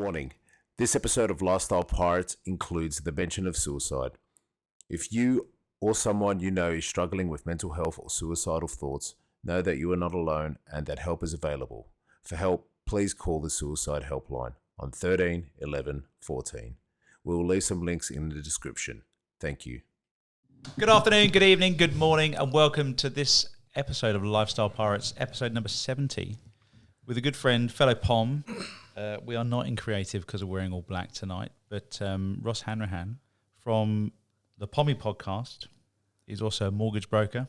Warning, this episode of Lifestyle Pirates includes the mention of suicide. If you or someone you know is struggling with mental health or suicidal thoughts, know that you are not alone and that help is available. For help, please call the suicide helpline on 13 11 14. We will leave some links in the description. Thank you. Good afternoon, good evening, good morning, and welcome to this episode of Lifestyle Pirates, episode number 70, with a good friend, fellow Pom. We are not in creative because we're wearing all black tonight, but Ross Hanrahan from the Pommy Podcast. He's also a mortgage broker.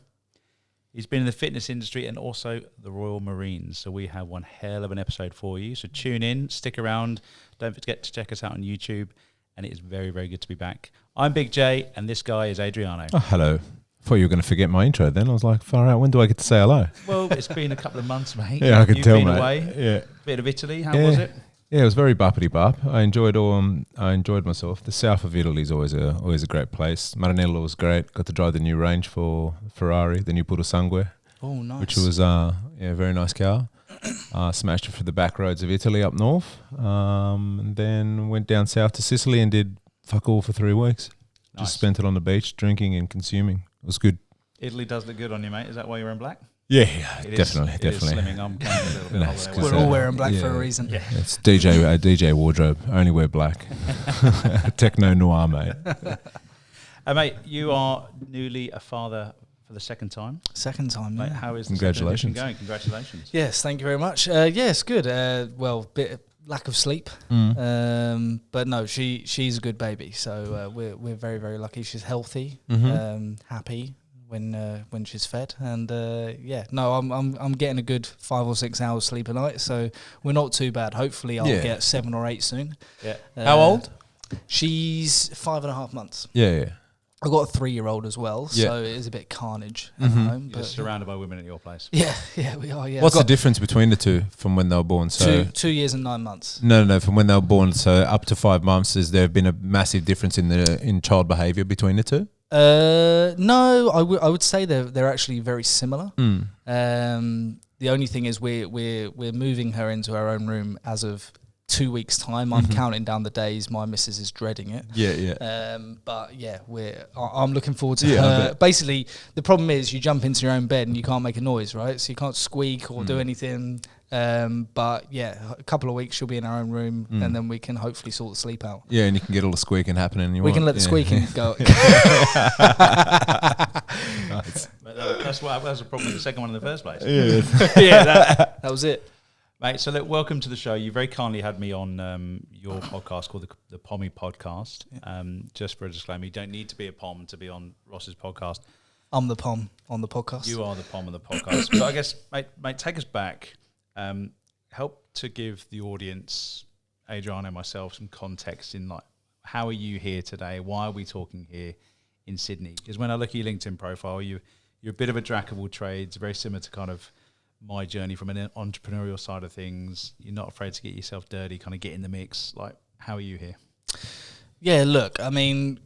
He's been in the fitness industry and also the Royal Marines. So we have one hell of an episode for you. So tune in, stick around. Don't forget to check us out on YouTube. And it is very, very good to be back. I'm Big J, and this guy is Adriano. Oh, hello. Thought you were going to forget my intro then. I was like, far out, when do I get to say hello? Well, it's been a couple of months, mate. Yeah, I can tell, mate. You've been away. Yeah. Bit of Italy. How was it? Yeah, it was very boppity-bop. I enjoyed myself. The south of Italy is always a great place. Maranello was great. Got to drive the new range for Ferrari, the new Puro Sangue. Oh, nice. Which was a very nice car. Smashed it through the back roads of Italy up north. And then went down south to Sicily and did fuck all for 3 weeks. Nice. Just spent it on the beach, drinking and consuming. It was good. Italy does look good on you, mate. Is that why you're wearing black? Yeah, It definitely. is slimming. I'm kind of a little bit Nice, older. We're We're all wearing black for a reason. Yeah. It's DJ wardrobe. I only wear black. Techno noir, mate. Mate, you are newly a father for the second time. Second time, Mate, yeah. how is the Congratulations. second edition going? Congratulations. Yes, thank you very much. Yeah, it's good. Well, bit of lack of sleep, but no, she's a good baby. So we're very, very lucky. She's healthy, happy when she's fed, and I'm getting a good 5 or 6 hours sleep a night. So we're not too bad. Hopefully, I'll get 7 or 8 soon. Yeah. How old? She's 5.5 months. Yeah. I've got a 3-year-old as well, so it is a bit carnage at home. You're surrounded by women at your place. Yeah, we are. Yeah. What's the difference between the two from when they were born? So 2 years and 9 months. No, from when they were born. So up to 5 months, has there been a massive difference in child behaviour between the two? No, I would say they're actually very similar. The only thing is we're moving her into her own room as of 2 weeks' time. I'm counting down the days. My missus is dreading it. Yeah. But yeah, I'm looking forward to her. Basically, the problem is you jump into your own bed and you can't make a noise, right? So you can't squeak or do anything. But yeah, a couple of weeks she'll be in her own room, and then we can hopefully sort the sleep out. Yeah, and you can get all the squeaking happening. We can let the squeaking go. Nice. That's what was the problem with the second one in the first place. Yeah, that was it. Mate, so look, welcome to the show. You very kindly had me on your podcast called the Pommy Podcast. Just for a disclaimer, you don't need to be a Pom to be on Ross's podcast. I'm the Pom on the podcast. You are the Pom on the podcast. But I guess, mate, take us back. Help to give the audience, Adriano and myself, some context in like, how are you here today? Why are we talking here in Sydney? Because when I look at your LinkedIn profile, you're a bit of a jack of all trades, very similar to kind of my journey from an entrepreneurial side of things. You're not afraid to get yourself dirty, kind of get in the mix. Like, how are you here? Yeah, look, I mean,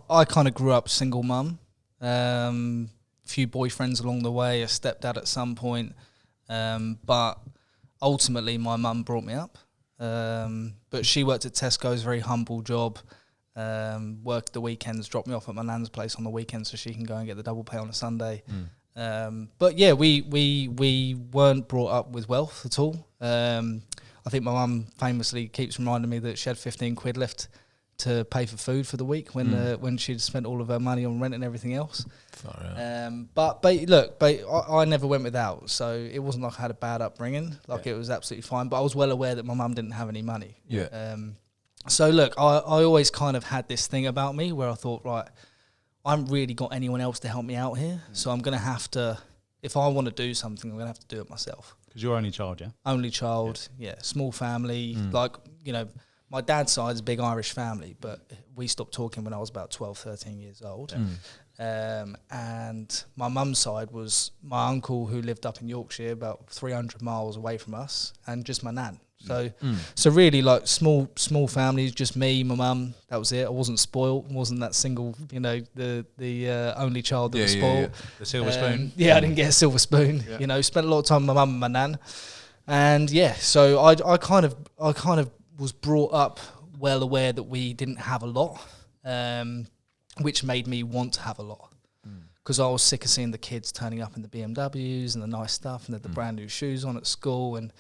I kind of grew up single mum. Few boyfriends along the way, a stepdad at some point. But ultimately, my mum brought me up. But she worked at Tesco's, very humble job. Worked the weekends, dropped me off at my nan's place on the weekend so she can go and get the double pay on a Sunday. But yeah, we weren't brought up with wealth at all. I think my mum famously keeps reminding me that she had 15 quid left to pay for food for the week when she'd spent all of her money on rent and everything else. But look, I never went without, so it wasn't like I had a bad upbringing. It was absolutely fine. But I was well aware that my mum didn't have any money. So look, I always kind of had this thing about me where I thought, right, I haven't really got anyone else to help me out here, so I'm going to have to, if I want to do something, I'm going to have to do it myself. Because you're only child, yeah? Only child, small family. My dad's side is a big Irish family, but we stopped talking when I was about 12, 13 years old. And my mum's side was my uncle who lived up in Yorkshire, about 300 miles away from us, and just my nan. So really, like small families, just me, my mum. That was it. I wasn't spoiled. Wasn't that single, the only child that was spoiled. The silver spoon. Yeah, I didn't get a silver spoon. Spent a lot of time with my mum and my nan, and so I kind of was brought up well aware that we didn't have a lot, which made me want to have a lot. Because I was sick of seeing the kids turning up in the BMWs and the nice stuff, and the brand new shoes on at school, and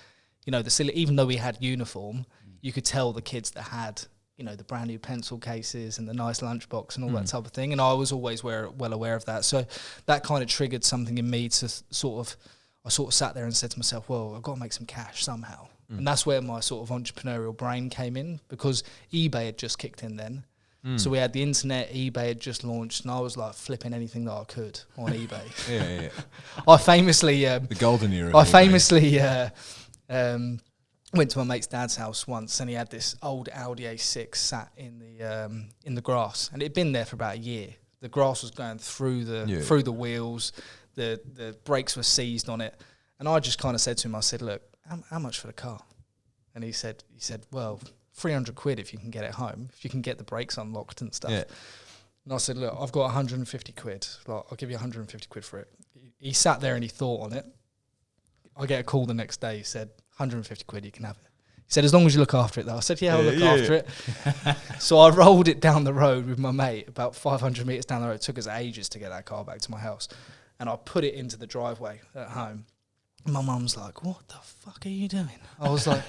even though we had uniform, you could tell the kids that had the brand new pencil cases and the nice lunchbox and all that type of thing. And I was always well aware of that. So that kind of triggered something in me to I sort of sat there and said to myself, well, I've got to make some cash somehow. And that's where my sort of entrepreneurial brain came in, because eBay had just kicked in then. So we had the internet, eBay had just launched, and I was like flipping anything that I could on eBay. Yeah. I famously... the golden era. I famously went to my mate's dad's house once, and he had this old Audi A6 sat in the grass, and it had been there for about a year. The grass was going through the wheels, the brakes were seized on it, and I just kind of said to him, I said, look, how much for the car? And he said, well, 300 quid if you can get it home, if you can get the brakes unlocked and stuff. Yeah. And I said, look, I've got 150 quid. Like, I'll give you 150 quid for it. He sat there and he thought on it. I get a call the next day. He said, 150 quid, you can have it. He said, as long as you look after it, though. I said, yeah, I'll look after it. So I rolled it down the road with my mate, about 500 metres down the road. It took us ages to get that car back to my house. And I put it into the driveway at home. My mum's like, what the fuck are you doing? I was like,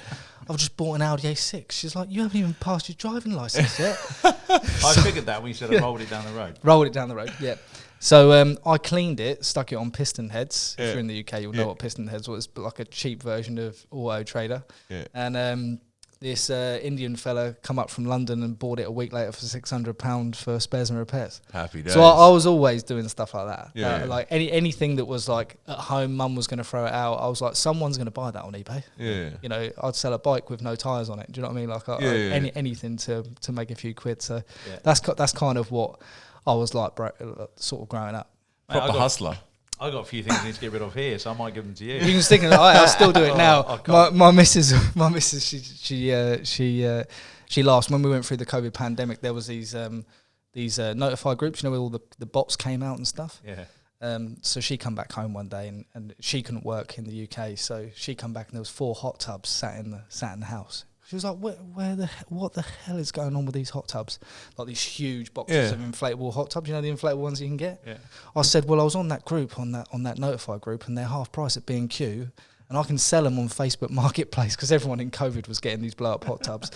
I've just bought an Audi A6. She's like, you haven't even passed your driving licence yet. I figured that when you said I rolled it down the road. Rolled it down the road, yeah. So I cleaned it, stuck it on piston heads. If you're in the UK, you'll know what piston heads was, but like a cheap version of Auto Trader. Yeah. And this Indian fella come up from London and bought it a week later for £600 for spares and repairs. Happy days. So I was always doing stuff like that. Yeah. Like anything that was like at home, mum was going to throw it out. I was like, someone's going to buy that on eBay. Yeah. I'd sell a bike with no tyres on it. Do you know what I mean? Like anything to make a few quid. So that's kind of what I was like, sort of growing up. Proper hustler. I got a few things I need to get rid of here, so I might give them to you. You can stick them. I still do it now. My missus, she laughs. When we went through the COVID pandemic, there was these notify groups, where all the bots came out and stuff. Yeah. So she come back home one day, and she couldn't work in the UK, so she come back and there was 4 hot tubs sat in the house. She was like, what the hell is going on with these hot tubs? Like these huge boxes of inflatable hot tubs, the inflatable ones you can get? Yeah. I said, well, I was on that group, on that notify group, and they're half price at B&Q, and I can sell them on Facebook Marketplace, because everyone in COVID was getting these blow-up hot tubs.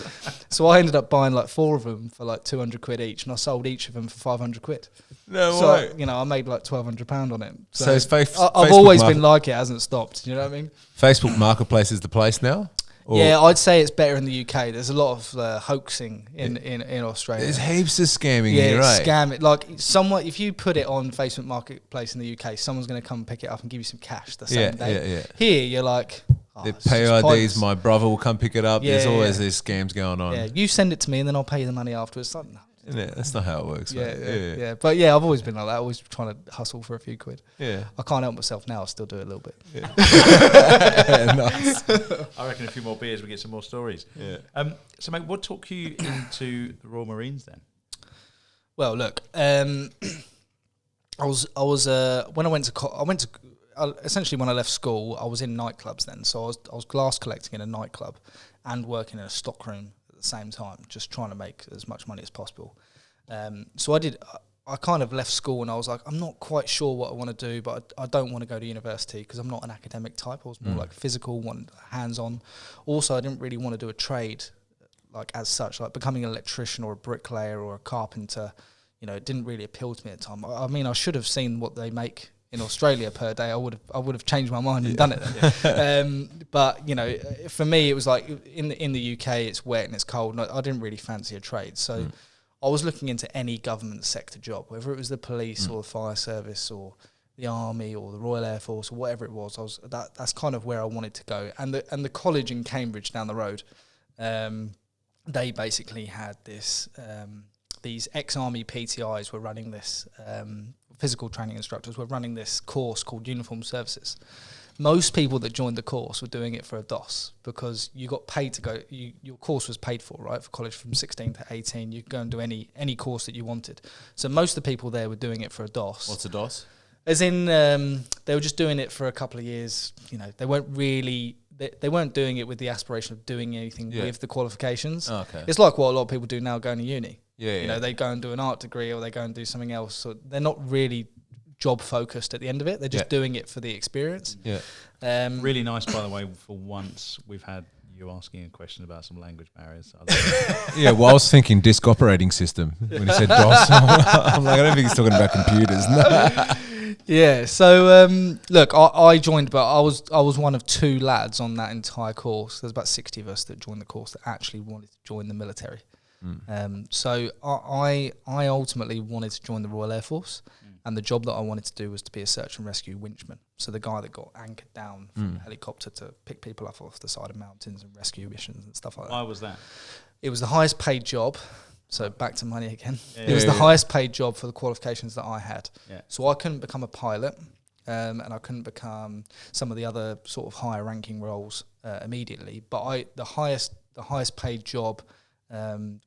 So I ended up buying like 4 of them for like 200 quid each, and I sold each of them for 500 quid. No way. I made like £1,200 on it. So it's I've always been like it, hasn't stopped. You know what I mean? Facebook Marketplace is the place now? Yeah, I'd say it's better in the UK. There's a lot of hoaxing in Australia. There's heaps of scamming here, right? Yeah, scam it. Like, if you put it on Facebook Marketplace in the UK, someone's going to come pick it up and give you some cash the same day. Yeah. Here, you're like... the pay IDs, my brother will come pick it up. There's always these scams going on. Yeah, you send it to me and then I'll pay you the money afterwards. Like, no. Yeah, that's not how it works. Yeah. But yeah, I've always been like that. Always trying to hustle for a few quid. Yeah. I can't help myself now. I still do it a little bit. Yeah. Nice. I reckon a few more beers, we get some more stories. Yeah. So, mate, what took you into the Royal Marines then? Well, look, I was when I went to essentially when I left school, I was in nightclubs then. So I was glass collecting in a nightclub and working in a stockroom the same time, just trying to make as much money as possible. So I kind of left school and I was like, I'm not quite sure what I want to do, but I don't want to go to university because I'm not an academic type. I was more like physical, hands-on. Also, I didn't really want to do a trade like as such, like becoming an electrician or a bricklayer or a carpenter. It didn't really appeal to me at the time. I mean, I should have seen what they make in Australia per day. I would have changed my mind and done it. But for me, it was like in the UK, it's wet and it's cold, and I didn't really fancy a trade. So I was looking into any government sector job, whether it was the police or the fire service or the army or the Royal Air Force or whatever it was. That's kind of where I wanted to go. And the college in Cambridge down the road, they basically had this. These ex-army PTIs were running this. Physical training instructors were running this course called Uniform Services. Most people that joined the course were doing it for a DOS because you got paid to go. Your course was paid for, right? For college from 16 to 18, you could go and do any course that you wanted. So most of the people there were doing it for a DOS. What's a DOS? As in, they were just doing it for a couple of years. You know, they weren't really. They weren't doing it with the aspiration of doing anything with the qualifications. Oh, okay. It's like what a lot of people do now, going to uni. Yeah, You know, they go and do an art degree or they go and do something else. So they're not really job focused at the end of it. They're just doing it for the experience. Yeah. Really nice, by the way. For once, we've had you asking a question about some language barriers. Yeah, well, I was thinking disk operating system when he said DOS. I'm like, I don't think he's talking about computers. No. Yeah. So look, I joined, but I was one of 2 lads on that entire course. There's about 60 of us that joined the course that actually wanted to join the military. So I ultimately wanted to join the Royal Air Force, and the job that I wanted to do was to be a search and rescue winchman. So the guy that got anchored down from a helicopter to pick people up off the side of mountains and rescue missions and stuff like that. Why was that? It was the highest paid job. So back to money again. Yeah, it was the highest paid job for the qualifications that I had. Yeah. So I couldn't become a pilot, and I couldn't become some of the other sort of higher ranking roles immediately. But the highest paid job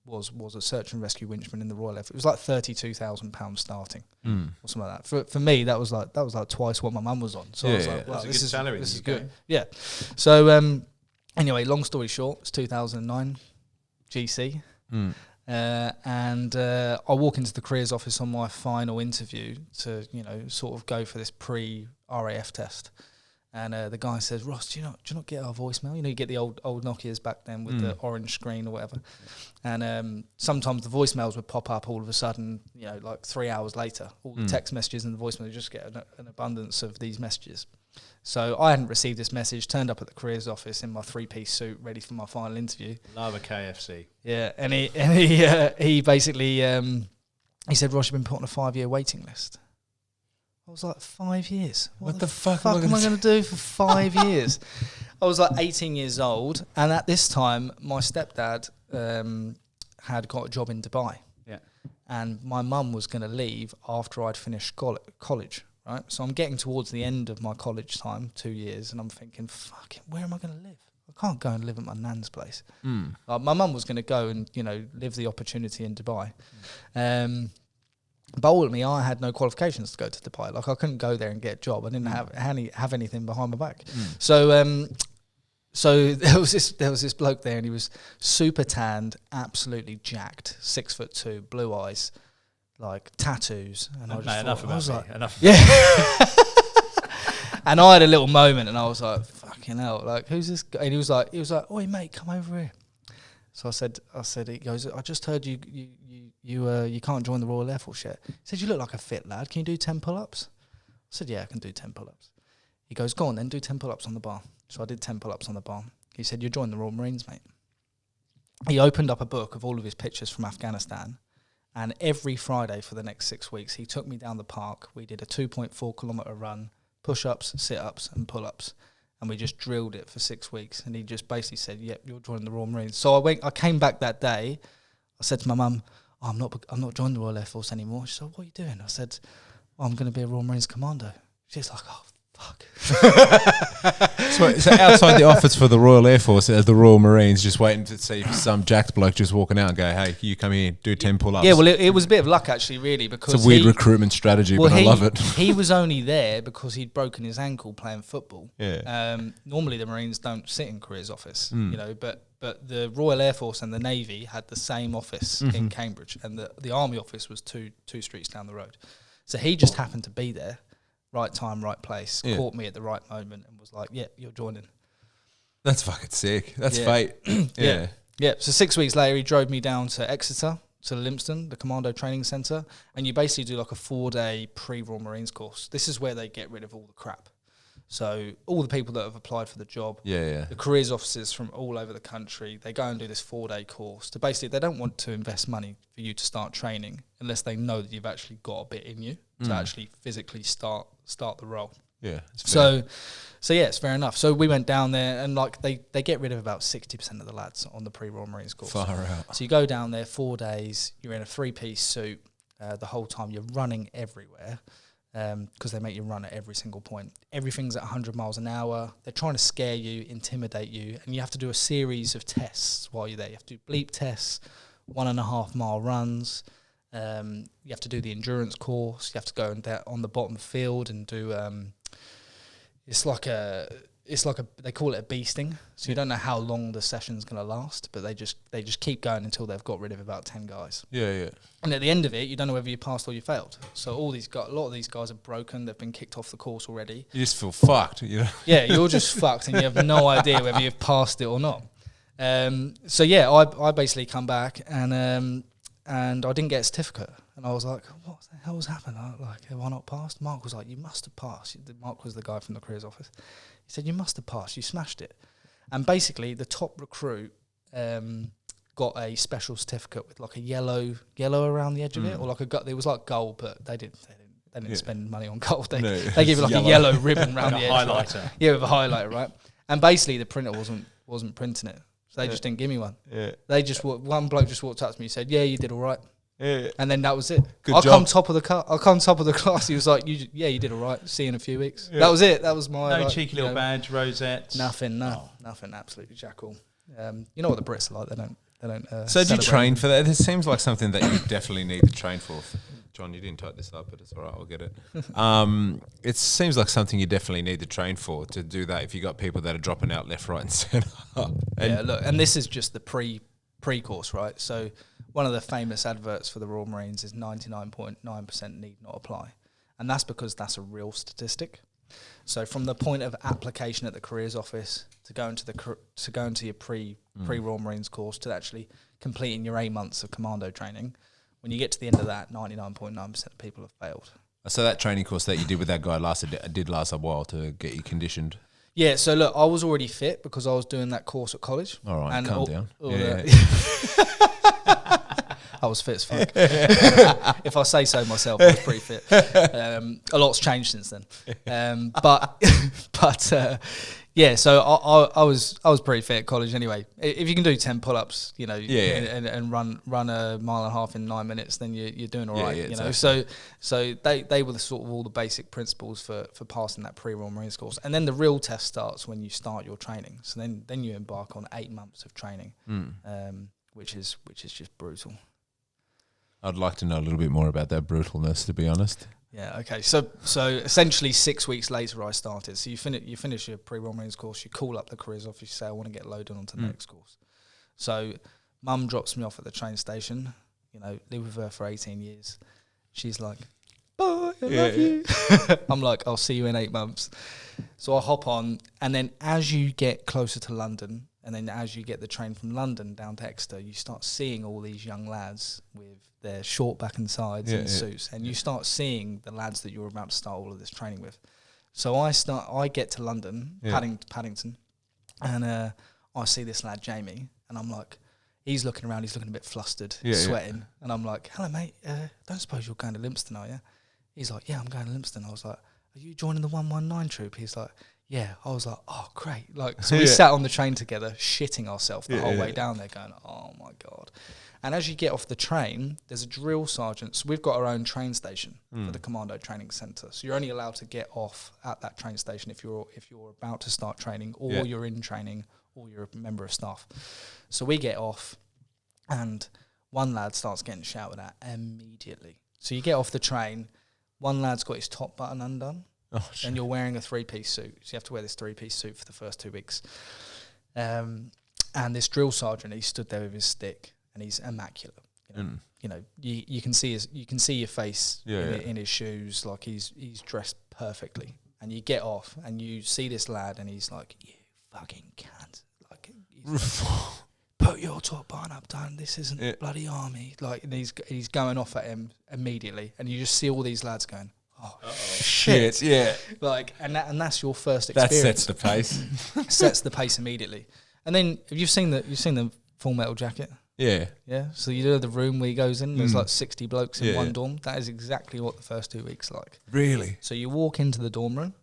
was a search and rescue winchman in the Royal Air Force. It was like £32,000 starting, or something like that. For me, that was like twice what my mum was on. So I was like, wow, this is salary. This is good. Yeah. So anyway, long story short, it's 2009, GC. And I walk into the careers office on my final interview to, you know, sort of go for this pre-RAF test. And the guy says, Ross, do you not get our voicemail? You know, you get the old Nokias back then with the orange screen or whatever. And sometimes the voicemails would pop up all of a sudden, you know, like 3 hours later. All the text messages and the voicemail, you just get an abundance of these messages. So I hadn't received this message, turned up at the careers office in my 3-piece suit, ready for my final interview. Love a KFC. Yeah, and he basically he said, Ross, you've been put on a 5-year waiting list. I was like, 5 years? What the fuck am I going to do for 5 years? I was like 18 years old, and at this time, my stepdad had got a job in Dubai. Yeah. And my mum was going to leave after I'd finished college, right? So I'm getting towards the end of my college time, 2 years, and I'm thinking, fucking, where am I going to live? I can't go and live at my nan's place. My mum was going to go and, you know, live the opportunity in Dubai. But ultimately, I had no qualifications to go to Dubai. Like, I couldn't go there and get a job. I didn't have anything behind my back. So there was this bloke there, and he was super tanned, absolutely jacked, 6'2", blue eyes, like tattoos. And I just thought, yeah. And I had a little moment, and I was like, fucking hell, like, who's this guy? And he was like, oi mate, come over here. So I said, he goes, I just heard you can't join the Royal Air Force yet. He said, you look like a fit lad. Can you do 10 pull-ups? I said, yeah, I can do 10 pull-ups. He goes, go on then, do 10 pull-ups on the bar. So I did 10 pull-ups on the bar. He said, you'll join the Royal Marines, mate. He opened up a book of all of his pictures from Afghanistan, and every Friday for the next 6 weeks, he took me down the park. We did a 2.4 kilometre run, push-ups, sit-ups and pull-ups. And we just drilled it for 6 weeks. And he just basically said, yep, you're joining the Royal Marines. So I came back that day. I said to my mum, oh, I'm not joining the Royal Air Force anymore. She said, what are you doing? I said, oh, I'm going to be a Royal Marines commando. She's like, oh, fuck. So outside the office for the Royal Air Force, the Royal Marines, just waiting to see some jacked bloke just walking out and go, hey, you come here, do 10 pull-ups. Yeah, well, it was a bit of luck, actually, really, because it's a weird recruitment strategy, but I love it. He was only there because he'd broken his ankle playing football. Yeah. Normally, the Marines don't sit in careers office, you know, but the Royal Air Force and the Navy had the same office in Cambridge, and the Army office was two streets down the road. So he just happened to be there. Right time, right place, caught me at the right moment and was like, yeah, you're joining. That's fucking sick. That's fate. Yeah. So 6 weeks later, he drove me down to Exeter, to Lympstone, the Commando Training Centre, and you basically do like a 4-day pre-Royal Marines course. This is where they get rid of all the crap. So all the people that have applied for the job, the careers officers from all over the country, they go and do this 4-day course. So basically, they don't want to invest money for you to start training unless they know that you've actually got a bit in you to actually physically start the role. Yeah. So yeah, it's fair enough. So we went down there, and like they get rid of about 60% of the lads on the pre-Royal Marines course. Far out. So you go down there 4 days, you're in a 3-piece suit the whole time, you're running everywhere. Because they make you run at every single point. Everything's at 100 miles an hour. They're trying to scare you, intimidate you, and you have to do a series of tests while you're there. You have to do bleep tests, 1.5 mile runs. You have to do the endurance course. You have to go on the bottom field and do. It's like they call it a beasting. So you don't know how long the session's going to last, but they just keep going until they've got rid of about 10 guys. Yeah. And at the end of it, you don't know whether you passed or you failed. So a lot of these guys are broken. They've been kicked off the course already. You just feel fucked, you know. Yeah, you're just fucked, and you have no idea whether you've passed it or not. So yeah, I basically come back and I didn't get a certificate, and I was like, what the hell has happened? Have I not passed? Mark was like, you must have passed. Mark was the guy from the careers office. He said, you must have passed. You smashed it. And basically, the top recruit got a special certificate with like a yellow around the edge of it, or like it was like gold, but they didn't spend money on gold. They gave you like a yellow ribbon around the edge, highlighter. Right? Yeah, with a highlighter, right? And basically, the printer wasn't printing it, so they just didn't give me one. Yeah. They just one bloke just walked up to me and said, "Yeah, you did all right." Yeah. And then that was it. Good I job. come top of the class. He was like, you did all right. See you in a few weeks. Yeah. That was it. That was my no cheeky little badge, rosette. Nothing. Absolutely jack all. You know what the Brits are like. They don't. So do you train for that? This seems like something that you definitely need to train for. John, you didn't type this up, but it's all right. I'll get it. It seems like something you definitely need to train for, to do that if you got people that are dropping out left, right, and centre. And this is just the pre-course, right? So one of the famous adverts for the Royal Marines is 99.9% need not apply, and that's because that's a real statistic. So from the point of application at the careers office to go into your pre-Royal Marines course to actually completing your 8 months of commando training, when you get to the end of that, 99.9% of people have failed. So that training course that you did with that guy did last a while to get you conditioned. Yeah, so look, I was already fit because I was doing that course at college. All right, and calm down. I was fit as fuck. If I say so myself, I was pretty fit. A lot's changed since then. Yeah, so I was pretty fit at college anyway. If you can do 10 pull-ups, you know, and run a mile and a half in 9 minutes, then you're doing all right. You know, exactly. So they were the sort of all the basic principles for passing that pre-Royal Marines course, and then the real test starts when you start your training. So then you embark on 8 months of training, which is just brutal. I'd like to know a little bit more about that brutalness, to be honest. Yeah, okay. So essentially 6 weeks later I started. So you finish your pre-Royal Marines course, you call up the careers office, you say, I want to get loaded onto the next course. So Mum drops me off at the train station, you know, lived with her for 18 years. She's like, bye, I love you. I'm like, I'll see you in 8 months. So I hop on, and then as you get closer to London, and then as you get the train from London down to Exeter, you start seeing all these young lads with their short back and sides and suits, and you start seeing the lads that you're about to start all of this training with. So I get to London, Paddington, and I see this lad Jamie, and I'm like, he's looking around, he's looking a bit flustered, sweating, and I'm like, hello mate, don't suppose you're going to Lympstone, are you? He's like, yeah, I'm going to Lympstone. I was like, are you joining the 119 troop? He's like, yeah. I was like, oh, great. Like, so we sat on the train together, shitting ourselves the whole way down there, going, oh my God. And as you get off the train, there's a drill sergeant. So we've got our own train station for the Commando Training Centre. So you're only allowed to get off at that train station if you're about to start training, or you're in training, or you're a member of staff. So we get off, and one lad starts getting shouted at immediately. So you get off the train, one lad's got his top button undone, and you're wearing a 3-piece suit. So you have to wear this 3-piece suit for the first 2 weeks. And this drill sergeant, he stood there with his stick, and he's immaculate. You know, you can see your face in his shoes, like he's dressed perfectly. And you get off, and you see this lad, and he's like, "You fucking cunt!" Like, he's like, put your top button up, Dan. This isn't the bloody army. Like, and he's going off at him immediately, and you just see all these lads going, "Oh shit!" Yeah, like, and that's your first experience. That sets the pace. Sets the pace immediately. And then you've seen the Full Metal Jacket. Yeah. So you know the room where he goes in. There's like 60 blokes in one dorm. That is exactly what the first 2 weeks are like. Really? So you walk into the dorm room,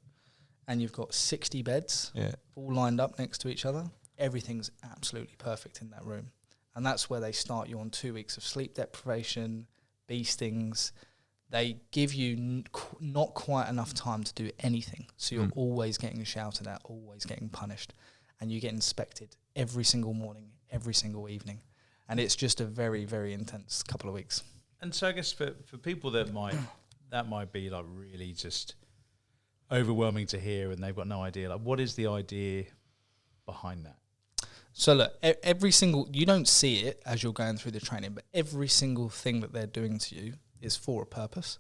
and you've got 60 beds, all lined up next to each other. Everything's absolutely perfect in that room, and that's where they start you on 2 weeks of sleep deprivation, bee stings. They give you not quite enough time to do anything, so you're always getting shouted at, always getting punished, and you get inspected every single morning, every single evening. And it's just a very, very intense couple of weeks. And so I guess for people that might be like really just overwhelming to hear, and they've got no idea. Like, what is the idea behind that? So look, every single, you don't see it as you're going through the training, but every single thing that they're doing to you is for a purpose.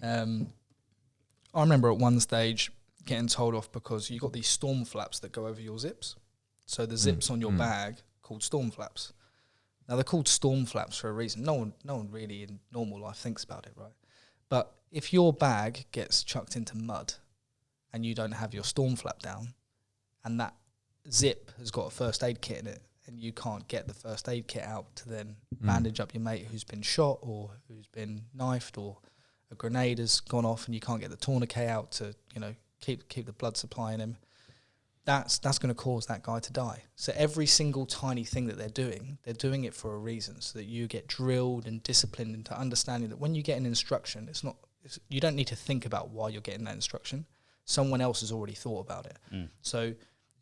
I remember at one stage getting told off because you got these storm flaps that go over your zips. So the zips on your bag called storm flaps. Now they're called storm flaps for a reason. No one really in normal life thinks about it, right? But if your bag gets chucked into mud and you don't have your storm flap down, and that zip has got a first aid kit in it, and you can't get the first aid kit out to then bandage up your mate who's been shot or who's been knifed, or a grenade has gone off and you can't get the tourniquet out to, keep the blood supply in him, that's going to cause that guy to die. So every single tiny thing that they're doing it for a reason, so that you get drilled and disciplined into understanding that when you get an instruction, you don't need to think about why you're getting that instruction. Someone else has already thought about it. So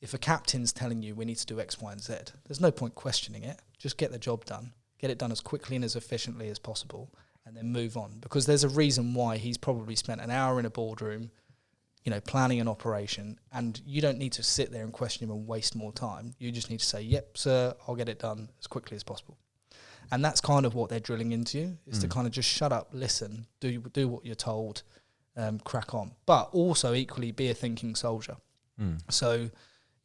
if a captain's telling you we need to do X, Y, and Z, there's no point questioning it. Just get the job done. Get it done as quickly and as efficiently as possible, and then move on. Because there's a reason why he's probably spent an hour in a boardroom, planning an operation, and you don't need to sit there and question him and waste more time. You just need to say, yep, sir, I'll get it done as quickly as possible. And that's kind of what they're drilling into you, is to kind of just shut up, listen, do what you're told, crack on. But also equally be a thinking soldier. So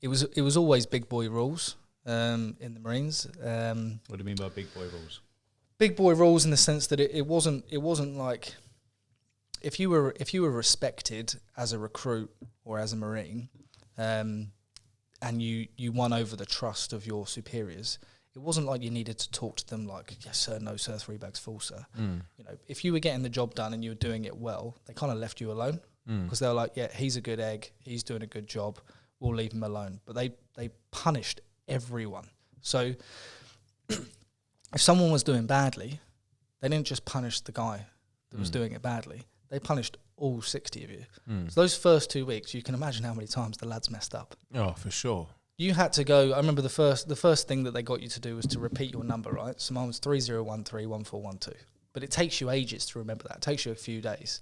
it was always big boy rules in the Marines. What do you mean by big boy rules? Big boy rules in the sense that it wasn't like, if you were respected as a recruit or as a Marine, and you won over the trust of your superiors, it wasn't like you needed to talk to them like, yes sir, no sir, 3 bags full sir. If you were getting the job done and you were doing it well, they kind of left you alone, because they were like, yeah, he's a good egg, he's doing a good job, we'll leave him alone. But they punished everyone. So if someone was doing badly, they didn't just punish the guy that was doing it badly. They punished all 60 of you. So those first 2 weeks, you can imagine how many times the lads messed up. Oh, for sure. You had to go, I remember the first thing that they got you to do was to repeat your number, right? So mine was 30131412. But it takes you ages to remember that. It takes you a few days.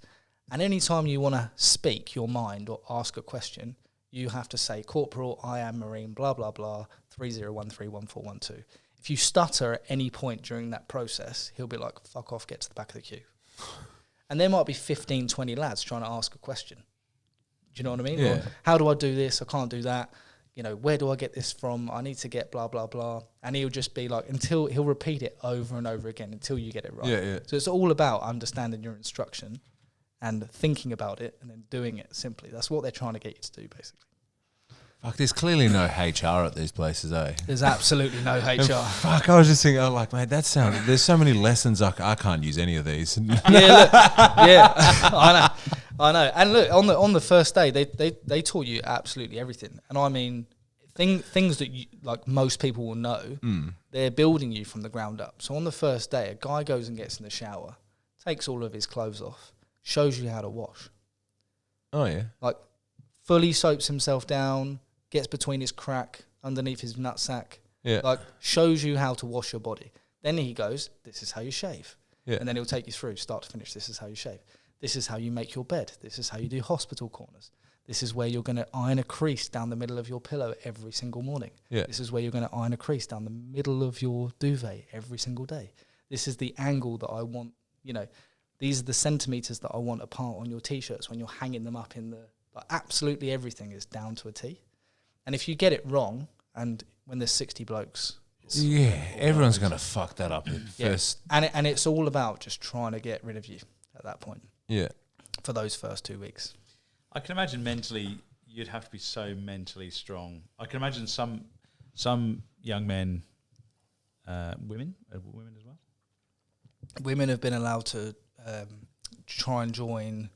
And any time you want to speak your mind or ask a question, you have to say, Corporal, I am Marine, blah, blah, blah, 30131412. If you stutter at any point during that process, he'll be like, fuck off, get to the back of the queue. And there might be 15, 20 lads trying to ask a question. Do you know what I mean? Yeah. Or, how do I do this? I can't do that. Where do I get this from? I need to get blah, blah, blah. And he'll just be like, until he'll repeat it over and over again until you get it right. Yeah. So it's all about understanding your instruction and thinking about it and then doing it simply. That's what they're trying to get you to do, basically. Fuck, there's clearly no HR at these places, eh? There's absolutely no HR. Fuck, I was just thinking, mate, there's so many lessons I can't use any of these. I know. And look, on the first day, they taught you absolutely everything. And I mean, things that you, like most people will know, they're building you from the ground up. So on the first day, a guy goes and gets in the shower, takes all of his clothes off, shows you how to wash. Oh, yeah. Like, fully soaps himself down, gets between his crack, underneath his nutsack. Yeah. Like, shows you how to wash your body. Then he goes, this is how you shave. Yeah. And then he'll take you through, start to finish, this is how you shave. This is how you make your bed. This is how you do hospital corners. This is where you're going to iron a crease down the middle of your pillow every single morning. Yeah. This is where you're going to iron a crease down the middle of your duvet every single day. This is the angle that I want, these are the centimetres that I want apart on your T-shirts when you're hanging them up in the... Like, absolutely everything is down to a T. And if you get it wrong, and when there's 60 blokes... everyone's going to fuck that up first. And it's all about just trying to get rid of you at that point. Yeah. For those first 2 weeks. I can imagine mentally, you'd have to be so mentally strong. I can imagine some young men, women as well. Women have been allowed to try and join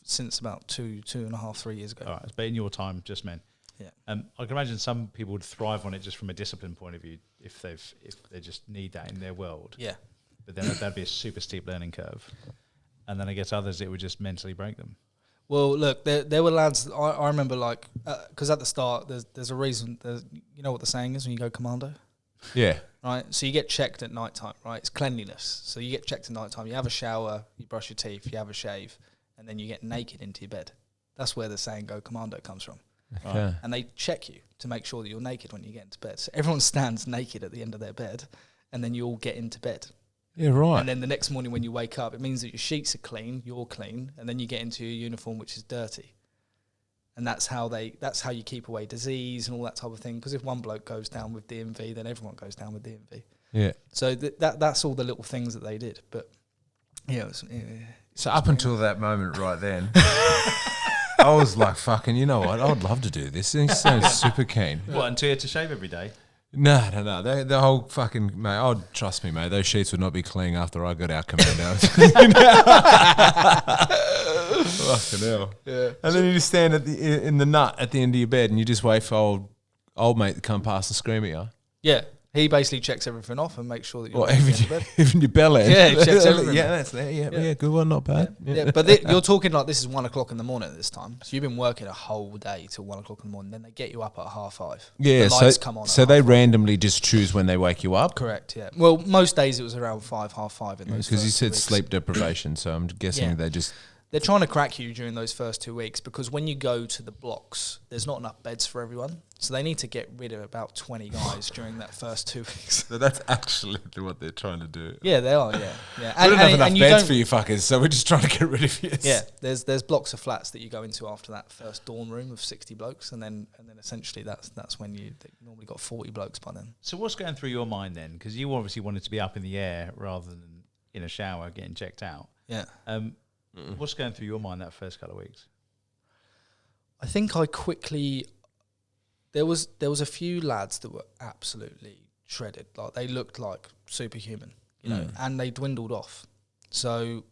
since about 2.5, 3 years ago. All right, but in your time, just men. Yeah. I can imagine some people would thrive on it just from a discipline point of view if they just need that in their world. Yeah. But then that'd be a super steep learning curve. And then I guess others, it would just mentally break them. Well, look, there were lads, I remember, because at the start, there's a reason, you know what the saying is when you go commando? Yeah. right? So you get checked at night time, right? It's cleanliness. So you get checked at night time. You have a shower, you brush your teeth, you have a shave, and then you get naked into your bed. That's where the saying "Go Commando" comes from. Okay. And they check you to make sure that you're naked when you get into bed. So everyone stands naked at the end of their bed, and then you all get into bed. Yeah, right. And then the next morning when you wake up, it means that your sheets are clean, you're clean, and then you get into your uniform, which is dirty. And that's how you keep away disease and all that type of thing. Because if one bloke goes down with DMV, then everyone goes down with DMV. Yeah. So that's all the little things that they did. But yeah, So up until that moment right then, I was like, fucking, you know what? I'd love to do this. He sounds super keen. What, until you had to shave every day? No. The whole fucking, mate, oh, trust me, mate, those sheets would not be clean after I got out commando. Fucking hell. Yeah. And then you just stand in the nut at the end of your bed and you just wait for old mate to come past and scream at you. Yeah. He basically checks everything off and makes sure that you're Or in bed. even your belly. Yeah, he checks everything. Yeah, that's there. Yeah, good one, not bad. Yeah, but you're talking like this is 1 o'clock in the morning at this time. So you've been working a whole day till 1 o'clock in the morning. Then they get you up at 5:30. Yeah, the lights come on. So they randomly just choose when they wake you up? Correct, yeah. Well, most days it was around 5, 5:30 in those. Because you first 2 said weeks. sleep deprivation, so I'm guessing Yeah. they just... They're trying to crack you during those first 2 weeks because when you go to the blocks, there's not enough beds for everyone. So they need to get rid of about 20 guys during that first 2 weeks. So that's actually what they're trying to do. Yeah, they are, yeah. We don't have enough beds for you fuckers, so we're just trying to get rid of you. Yeah, there's blocks of flats that you go into after that first dorm room of 60 blokes, and then essentially that's when you normally got 40 blokes by then. So what's going through your mind then? Because you obviously wanted to be up in the air rather than in a shower getting checked out. Yeah. What's going through your mind that first couple of weeks? I think I quickly... There was a few lads that were absolutely shredded. Like they looked like superhuman, you know, and they dwindled off. So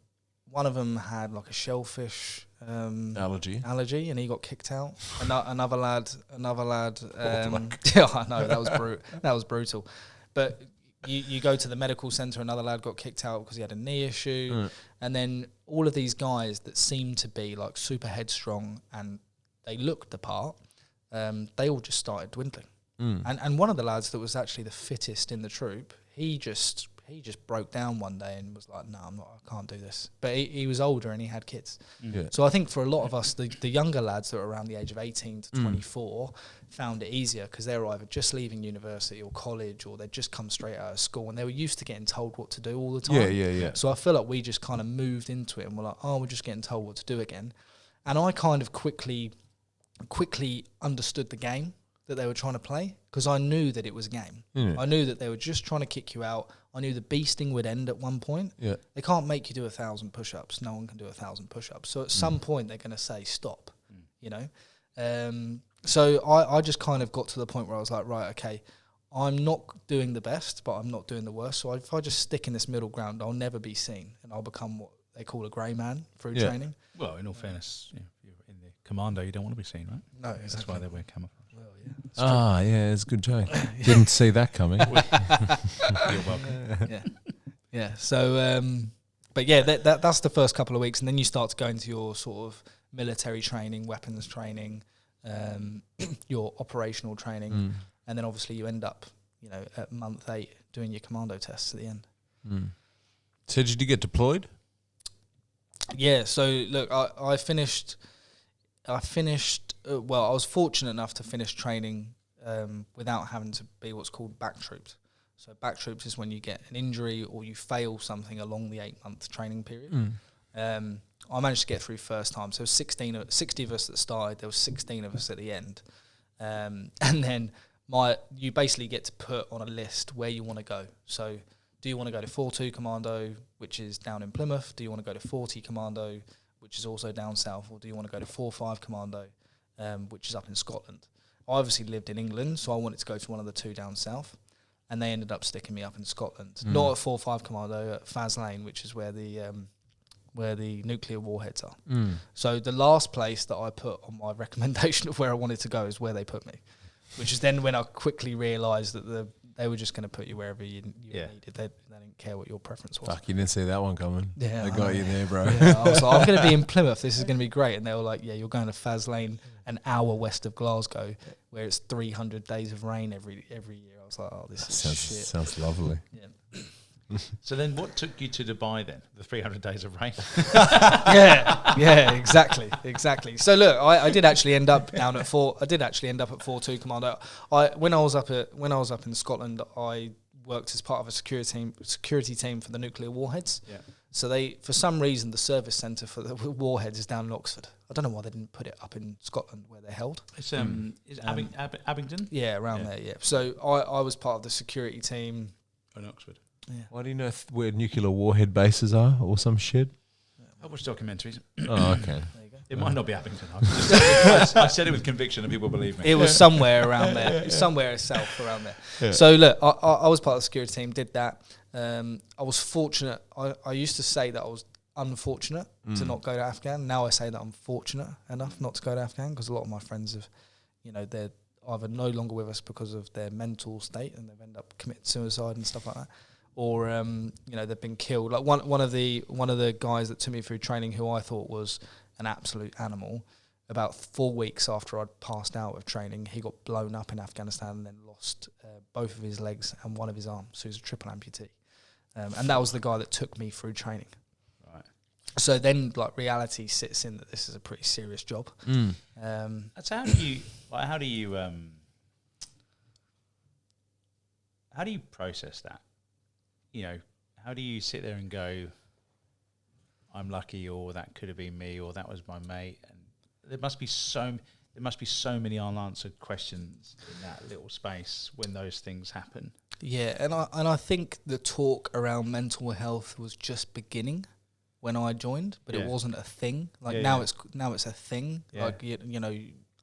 one of them had like a shellfish allergy, and he got kicked out. Another lad. Yeah, I know that was brutal. But you go to the medical centre. Another lad got kicked out because he had a knee issue, and then all of these guys that seemed to be like super headstrong and they looked the part. They all just started dwindling. And one of the lads that was actually the fittest in the troop, he just broke down one day and was like, no, I can't do this. But he was older and he had kids. Yeah. So I think for a lot of us, the younger lads that were around the age of 18 to 24 found it easier because they were either just leaving university or college or they'd just come straight out of school and they were used to getting told what to do all the time. Yeah. So I feel like we just kind of moved into it and we're like, oh, we're just getting told what to do again. And I kind of quickly understood the game that they were trying to play because I knew that it was a game. I knew that they were just trying to kick you out. I knew the beasting would end at one point. Yeah. They can't make you do 1,000 push-ups. No one can do 1,000 push-ups. So at some point they're going to say stop, you know. So I just kind of got to the point where I was like, right, okay, I'm not doing the best, but I'm not doing the worst. So if I just stick in this middle ground, I'll never be seen and I'll become what they call a grey man through training. Well, in all fairness, if you're in the commando, you don't want to be seen, right? No, exactly. That's why they wear camouflage. Well, yeah. It's a good joke. Didn't see that coming. You're welcome. Yeah. So, but yeah, that's the first couple of weeks, and then you start to go into your sort of military training, weapons training, your operational training, and then obviously you end up, you know, at month 8 doing your commando tests at the end. So did you get deployed? Yeah. So look, I finished. Well, I was fortunate enough to finish training without having to be what's called back trooped. So back troops is when you get an injury or you fail something along the 8-month training period. I managed to get through first time. So 60 of us that started, there was 16 of us at the end. And then you basically get to put on a list where you want to go. So do you want to go to 4-2 Commando, which is down in Plymouth? Do you want to go to 40 Commando, which is also down south? Or do you want to go to 4-5 Commando, which is up in Scotland? I obviously lived in England, so I wanted to go to one of the 2 down south. And they ended up sticking me up in Scotland. Not at 4-5 Commando, at Faslane, which is where the nuclear warheads are. So the last place that I put on my recommendation of where I wanted to go is where they put me, which is then when I quickly realised that they were just going to put you wherever you needed. They didn't care what your preference was. Fuck, you didn't see that one coming. Yeah, they got you there, bro. Yeah, I was like, I'm going to be in Plymouth. This is going to be great. And they were like, yeah, you're going to Faslane, an hour west of Glasgow, where it's 300 days of rain every year. I was like, oh, this is shit. Sounds lovely. Yeah. So then, what took you to Dubai then? The 300 days of rain. yeah, exactly. So look, I did actually end up down at I did actually end up at 4-2 Commando. When I was up in Scotland, I worked as part of a security team for the nuclear warheads. Yeah. So for some reason, the service centre for the warheads is down in Oxford. I don't know why they didn't put it up in Scotland where they're held. It's Abingdon. Yeah, around there. Yeah. So I was part of the security team in Oxford. Yeah. Why do you know where nuclear warhead bases are or some shit? I watch documentaries. Oh, okay. There you go. It might not be Abingdon. I said it with conviction and people believe me. It was somewhere around there. It's somewhere south around there. Yeah. So look, I was part of the security team, did that. I was fortunate. I used to say that I was unfortunate to not go to Afghan. Now I say that I'm fortunate enough not to go to Afghan because a lot of my friends have, they're either no longer with us because of their mental state and they've ended up committing suicide and stuff like that. Or they've been killed. Like one of the guys that took me through training, who I thought was an absolute animal, about 4 weeks after I'd passed out of training, he got blown up in Afghanistan and then lost both of his legs and one of his arms. So he was a triple amputee, and that was the guy that took me through training. Right. So then, like, reality sits in that this is a pretty serious job. That's how do you process that? How do you sit there and go, I'm lucky, or that could have been me, or that was my mate? And there must be so many unanswered questions in that little space when those things happen. Yeah, and I think the talk around mental health was just beginning when I joined, but it wasn't a thing. Like now it's a thing. Yeah. Like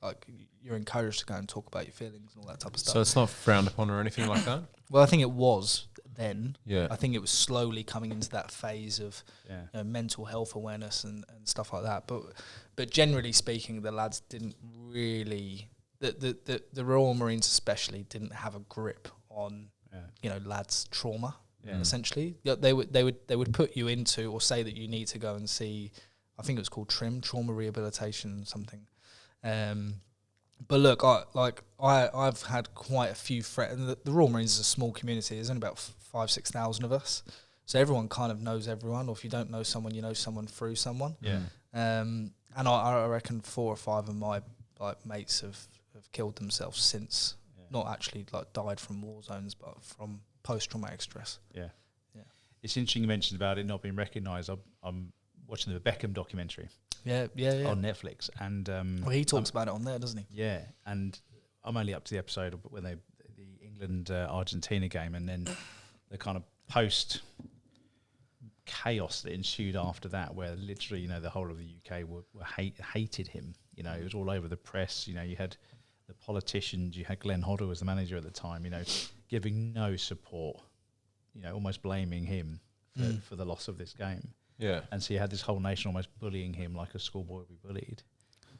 like you're encouraged to go and talk about your feelings and all that type of stuff. So it's not frowned upon or anything like that? Well, I think it was then. Yeah. I think it was slowly coming into that phase of mental health awareness and stuff like that. But generally speaking, the lads didn't really, the Royal Marines especially didn't have a grip on lads' trauma. Yeah. Essentially, they would put you into or say that you need to go and see, I think it was called trauma rehabilitation something. But look, I've had quite a few friends. The Royal Marines is a small community. There's only about 5,000-6,000 of us, so everyone kind of knows everyone. Or if you don't know someone, you know someone through someone. Yeah. And I reckon 4 or 5 of my mates have killed themselves since. Yeah. Not actually died from war zones, but from post-traumatic stress. Yeah. Yeah. It's interesting you mentioned about it not being recognised. I'm watching the Beckham documentary. Yeah. On Netflix, and well, he talks about it on there, doesn't he? Yeah, and I'm only up to the episode when the England Argentina game, and then the kind of post chaos that ensued after that, where literally the whole of the UK hated him. It was all over the press. You had the politicians, you had Glenn Hoddle as the manager at the time. Giving no support. Almost blaming him for the loss of this game. Yeah. And so you had this whole nation almost bullying him like a schoolboy would be bullied.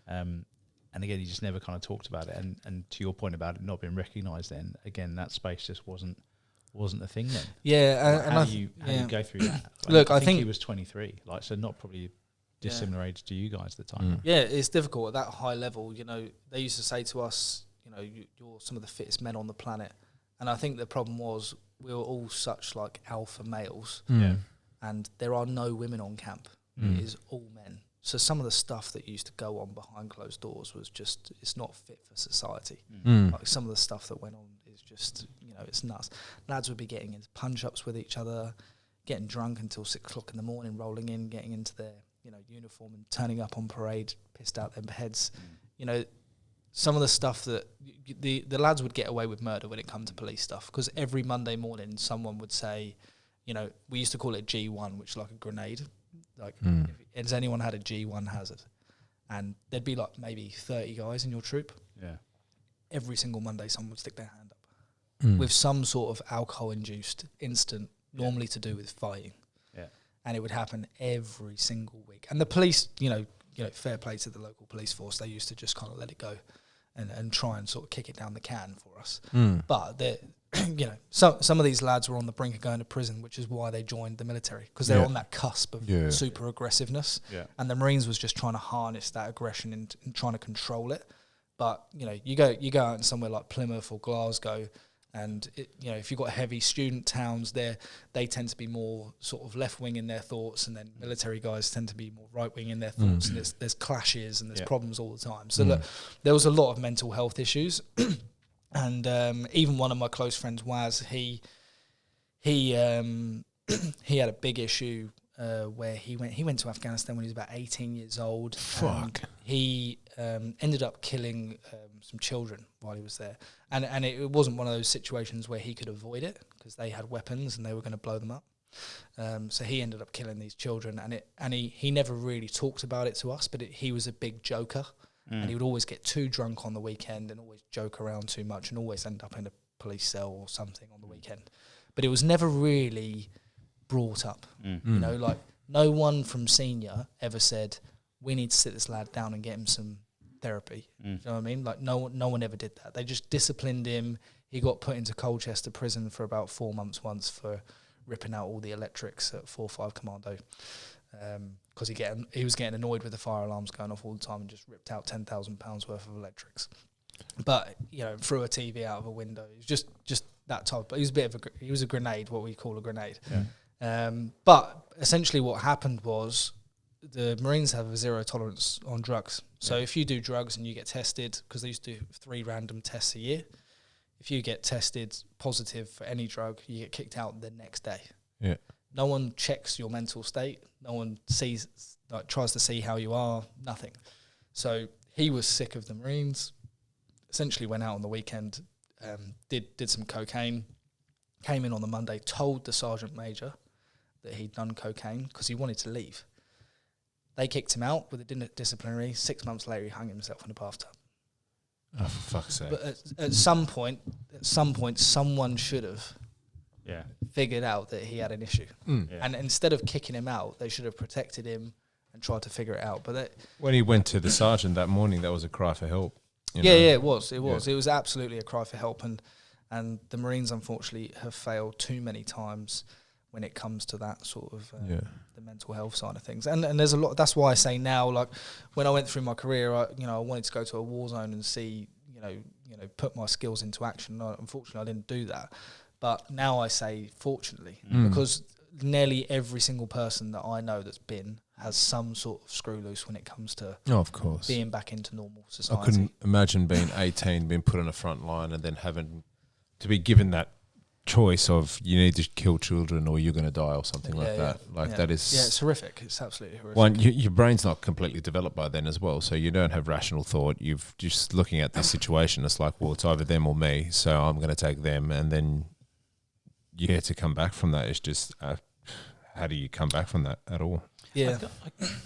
And again, he just never kind of talked about it. And to your point about it not being recognised then, again, that space just wasn't a thing then. Yeah. How do you go through that? Look, I think he was 23, so not probably dissimilar age to you guys at the time. Yeah, it's difficult at that high level. They used to say to us, you're some of the fittest men on the planet. And I think the problem was we were all such alpha males. Yeah. And there are no women on camp. It is all men. So some of the stuff that used to go on behind closed doors was just, it's not fit for society. Some of the stuff that went on is just, it's nuts. Lads would be getting into punch-ups with each other, getting drunk until 6 o'clock in the morning, rolling in, getting into their, uniform and turning up on parade, pissed out their heads. Some of the stuff that the lads would get away with murder when it come to police stuff, because every Monday morning someone would say, we used to call it G1, which is like a grenade. Has anyone had a G1 hazard? And there'd be maybe 30 guys in your troop. Yeah. Every single Monday someone would stick their hand up with some sort of alcohol-induced incident, normally to do with fighting. Yeah. And it would happen every single week. And the police, fair play to the local police force, they used to just kind of let it go and try and sort of kick it down the can for us. But some of these lads were on the brink of going to prison, which is why they joined the military, because they're on that cusp of super aggressiveness. Yeah. And the Marines was just trying to harness that aggression and trying to control it. But you go out in somewhere like Plymouth or Glasgow, And if you've got heavy student towns there, they tend to be more sort of left wing in their thoughts, and then military guys tend to be more right wing in their thoughts. And there's clashes and there's problems all the time. So look, there was a lot of mental health issues, and even one of my close friends, Waz, he had a big issue where he went to Afghanistan when he was about 18 years old. Fuck. He ended up killing some children while he was there. And it wasn't one of those situations where he could avoid it, because they had weapons and they were going to blow them up. So he ended up killing these children, and he never really talked about it to us, but he was a big joker. And he would always get too drunk on the weekend and always joke around too much and always end up in a police cell or something on the weekend. But it was never really brought up. Like no one from senior ever said, we need to sit this lad down and get him some therapy. You know what I mean? Like no one ever did that. They just disciplined him. He got put into Colchester prison for about 4 months once for ripping out all the electrics at 4-5 Commando, because he was getting annoyed with the fire alarms going off all the time and just ripped out £10,000 worth of electrics. But threw a TV out of a window. It was just that type. But he was a grenade, what we call a grenade. But essentially what happened was the Marines have a zero tolerance on drugs. So if you do drugs and you get tested, because they used to do 3 random tests a year, if you get tested positive for any drug, you get kicked out the next day. Yeah. No one checks your mental state. No one tries to see how you are. Nothing. So he was sick of the Marines. Essentially went out on the weekend, did some cocaine, came in on the Monday, told the sergeant major that he'd done cocaine because he wanted to leave. They kicked him out with a disciplinary. 6 months later, he hung himself in a bathtub. Oh, for fuck's sake. But at some point, someone should have figured out that he had an issue. And instead of kicking him out, they should have protected him and tried to figure it out. But when he went to the sergeant that morning, that was a cry for help. It was. It was absolutely a cry for help. And the Marines, unfortunately, have failed too many times when it comes to that sort of the mental health side of things. And there's a lot. That's why I say now, like when I went through my career, I wanted to go to a war zone and see, put my skills into action. Unfortunately, I didn't do that. But now I say fortunately, because nearly every single person that I know that's been has some sort of screw loose when it comes to being back into normal society. I couldn't imagine being 18, being put on a front line, and then having to be given that choice of you need to kill children or you're going to die or something like that. That is... Yeah, it's horrific. It's absolutely horrific. One, your brain's not completely developed by then as well, so you don't have rational thought. You've just looking at this situation, it's like, well, it's either them or me, so I'm going to take them, and then to come back from that is just... how do you come back from that at all? Yeah,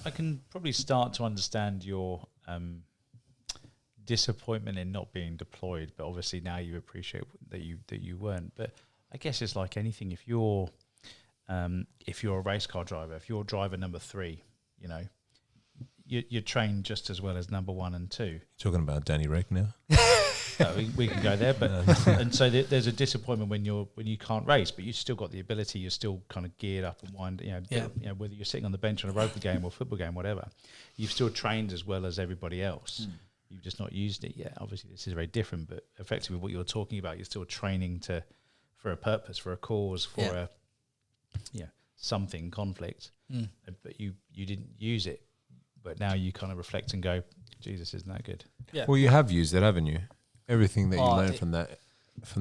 I can probably start to understand your disappointment in not being deployed, but obviously now you appreciate that you weren't. But I guess it's like anything. If you're a race car driver, if you're driver number 3, you're trained just as well as number 1 and 2. Talking about Danny Rick now. We can go there, but and so there's a disappointment when you can't race, but you still got the ability. You're still kind of geared up and wind. Whether you're sitting on the bench on a rugby game or football game, whatever, you've still trained as well as everybody else. You've just not used it yet. Obviously, this is very different, but effectively, what you're talking about, you're still training for a purpose, for a cause, for something conflict. But you didn't use it, but now you kind of reflect and go, Jesus, isn't that good? Yeah. Well, you have used it, haven't you? Everything that you learned from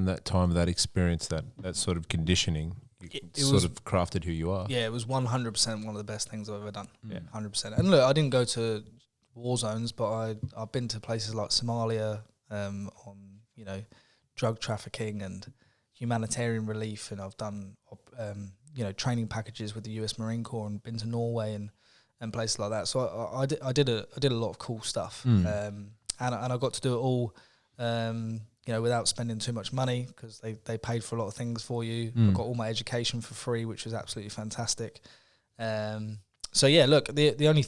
that time, that experience, that sort of conditioning, it sort of crafted who you are. Yeah, it was 100% one of the best things I've ever done. 100%. And look, I didn't go to war zones, but I've been to places like Somalia on drug trafficking and humanitarian relief, and I've done training packages with the US Marine Corps and been to Norway and places like that. So I did a lot of cool stuff, and I got to do it all. Without spending too much money, because they paid for a lot of things for you. I got all my education for free, which was absolutely fantastic. So yeah, look, the only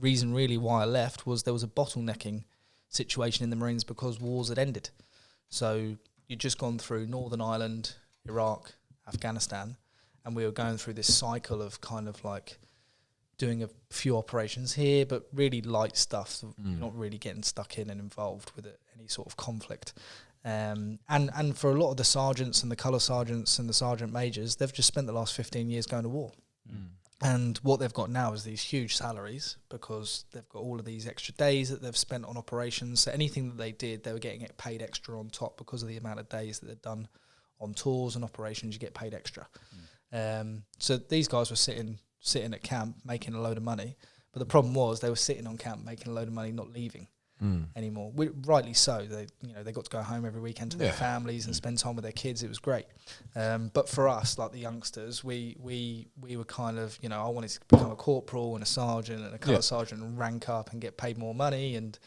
reason really why I left was there was a bottlenecking situation in the Marines because wars had ended. So you'd just gone through Northern Ireland, Iraq, Afghanistan, and we were going through this cycle of kind of like doing a few operations here, but really light stuff, not really getting stuck in and involved with any sort of conflict. And for a lot of the sergeants and the colour sergeants and the sergeant majors, they've just spent the last 15 years going to war. And what they've got now is these huge salaries because they've got all of these extra days that they've spent on operations. So anything that they did, they were getting it paid extra on top because of the amount of days that they've done on tours and operations. You get paid extra. So these guys were sitting at camp making a load of money. But the problem was they were sitting on camp making a load of money, not leaving anymore. Rightly so. They got to go home every weekend to their families and spend time with their kids. It was great. But for us, like the youngsters, we were kind of, I wanted to become a corporal and a sergeant and a colour sergeant and rank up and get paid more money and,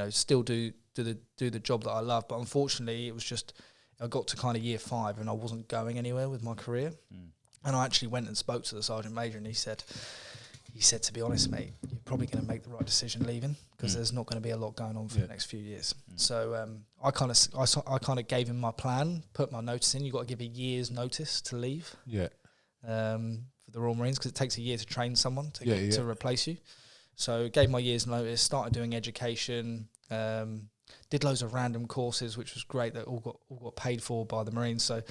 still do the job that I love. But unfortunately, it was just I got to kind of year 5 and I wasn't going anywhere with my career. And I actually went and spoke to the sergeant major and he said, to be honest, mate, you're probably going to make the right decision leaving because there's not going to be a lot going on for the next few years. So I kind of gave him my plan, put my notice in. You've got to give a year's notice to leave. For the Royal Marines because it takes a year to train someone to replace you. So gave my year's notice, started doing education, did loads of random courses, which was great. That all got paid for by the Marines. So